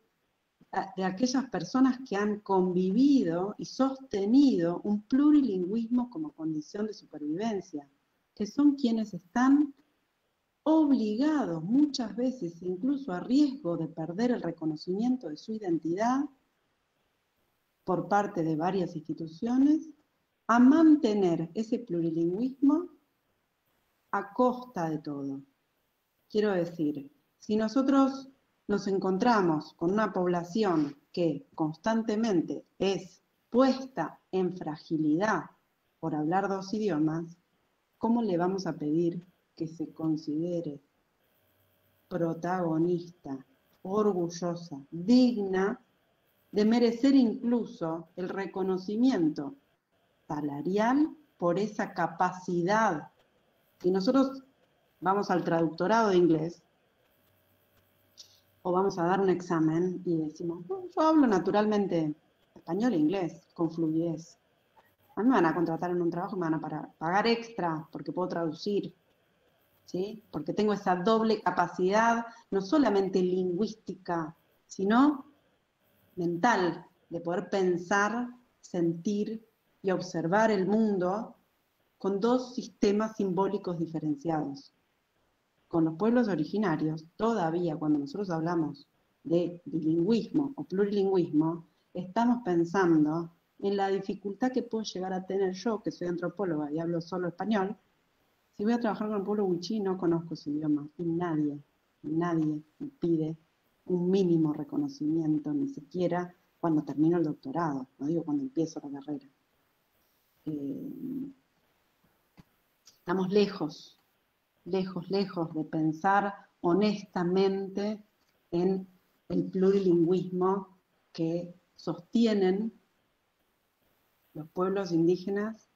de aquellas personas que han convivido y sostenido un plurilingüismo como condición de supervivencia, que son quienes están obligados muchas veces, incluso a riesgo de perder el reconocimiento de su identidad por parte de varias instituciones, a mantener ese plurilingüismo a costa de todo. Quiero decir, si nosotros nos encontramos con una población que constantemente es puesta en fragilidad por hablar dos idiomas, ¿cómo le vamos a pedir que se considere protagonista, orgullosa, digna de merecer incluso el reconocimiento salarial por esa capacidad? Si nosotros vamos al traductorado de inglés, o vamos a dar un examen y decimos, yo hablo naturalmente español e inglés, con fluidez. A mí me van a contratar en un trabajo y me van a pagar extra porque puedo traducir, ¿sí? Porque tengo esa doble capacidad, no solamente lingüística, sino mental, de poder pensar, sentir y observar el mundo con dos sistemas simbólicos diferenciados. Con los pueblos originarios, todavía cuando nosotros hablamos de bilingüismo o plurilingüismo, estamos pensando en la dificultad que puedo llegar a tener yo, que soy antropóloga y hablo solo español. Si voy a trabajar con el pueblo wichí, no conozco su idioma, y nadie me pide un mínimo reconocimiento, ni siquiera cuando termino el doctorado, no digo cuando empiezo la carrera. Estamos lejos de pensar honestamente en el plurilingüismo que sostienen los pueblos indígenas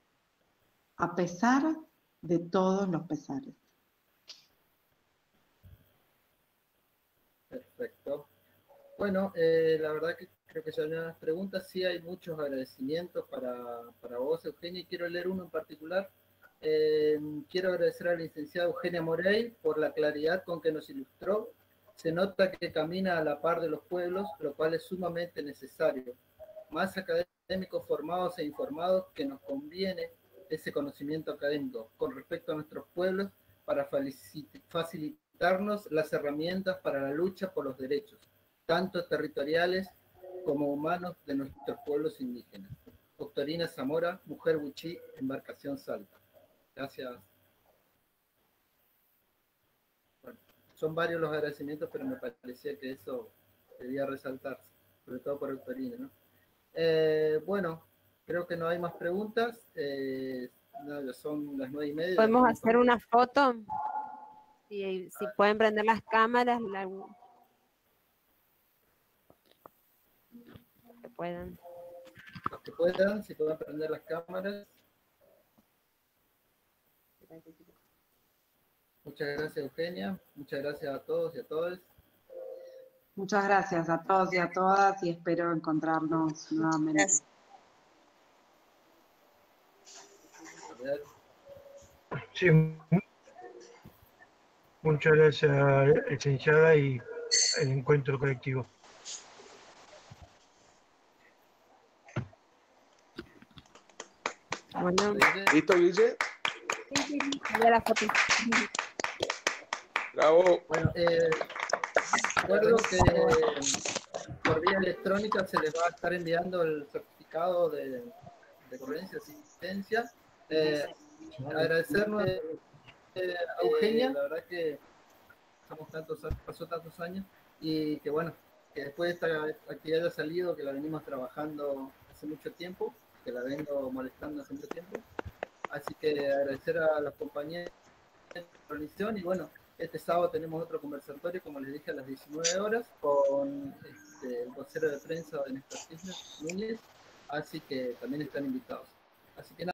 a pesar de todos los pesares. Perfecto. Bueno, la verdad que creo que ya hay unas preguntas. Sí, hay muchos agradecimientos para vos, Eugenia, y quiero leer uno en particular. Quiero agradecer a la licenciada Eugenia Morey por la claridad con que nos ilustró. Se nota que camina a la par de los pueblos, lo cual es sumamente necesario. Más académicos formados e informados que nos conviene ese conocimiento académico con respecto a nuestros pueblos para facilitarnos las herramientas para la lucha por los derechos, tanto territoriales como humanos de nuestros pueblos indígenas. Doctorina Zamora, mujer wichí, embarcación Salta. Gracias. Bueno, son varios los agradecimientos, pero me parecía que eso debía resaltarse, sobre todo por Doctorina, ¿no? Bueno, creo que no hay más preguntas. No, ya son las 9:30. ¿Podemos hacer una foto? Si pueden prender las cámaras, que puedan. Los que puedan, si puedan prender las cámaras. Muchas gracias, Eugenia. Muchas gracias a todos y a todas. Muchas gracias a todos y a todas y espero encontrarnos nuevamente. Gracias. Sí, muchas gracias, licenciada, y el encuentro colectivo. Bueno, ¿Listo, Guille? sí, ya la foto. Bravo. Bueno, recuerdo que por vía electrónica se les va a estar enviando el certificado de concurrencia, asistencia. Agradecernos a Eugenia, la verdad que pasó tantos años y que bueno, que después de esta actividad haya salido, que la venimos trabajando hace mucho tiempo, que la vengo molestando hace mucho tiempo. Así que agradecer a los compañeros de la organización y bueno, este sábado tenemos otro conversatorio, como les dije, a las 19 horas con el vocero de prensa de Néstor Kirchner, Núñez, así que también están invitados. Así que nada.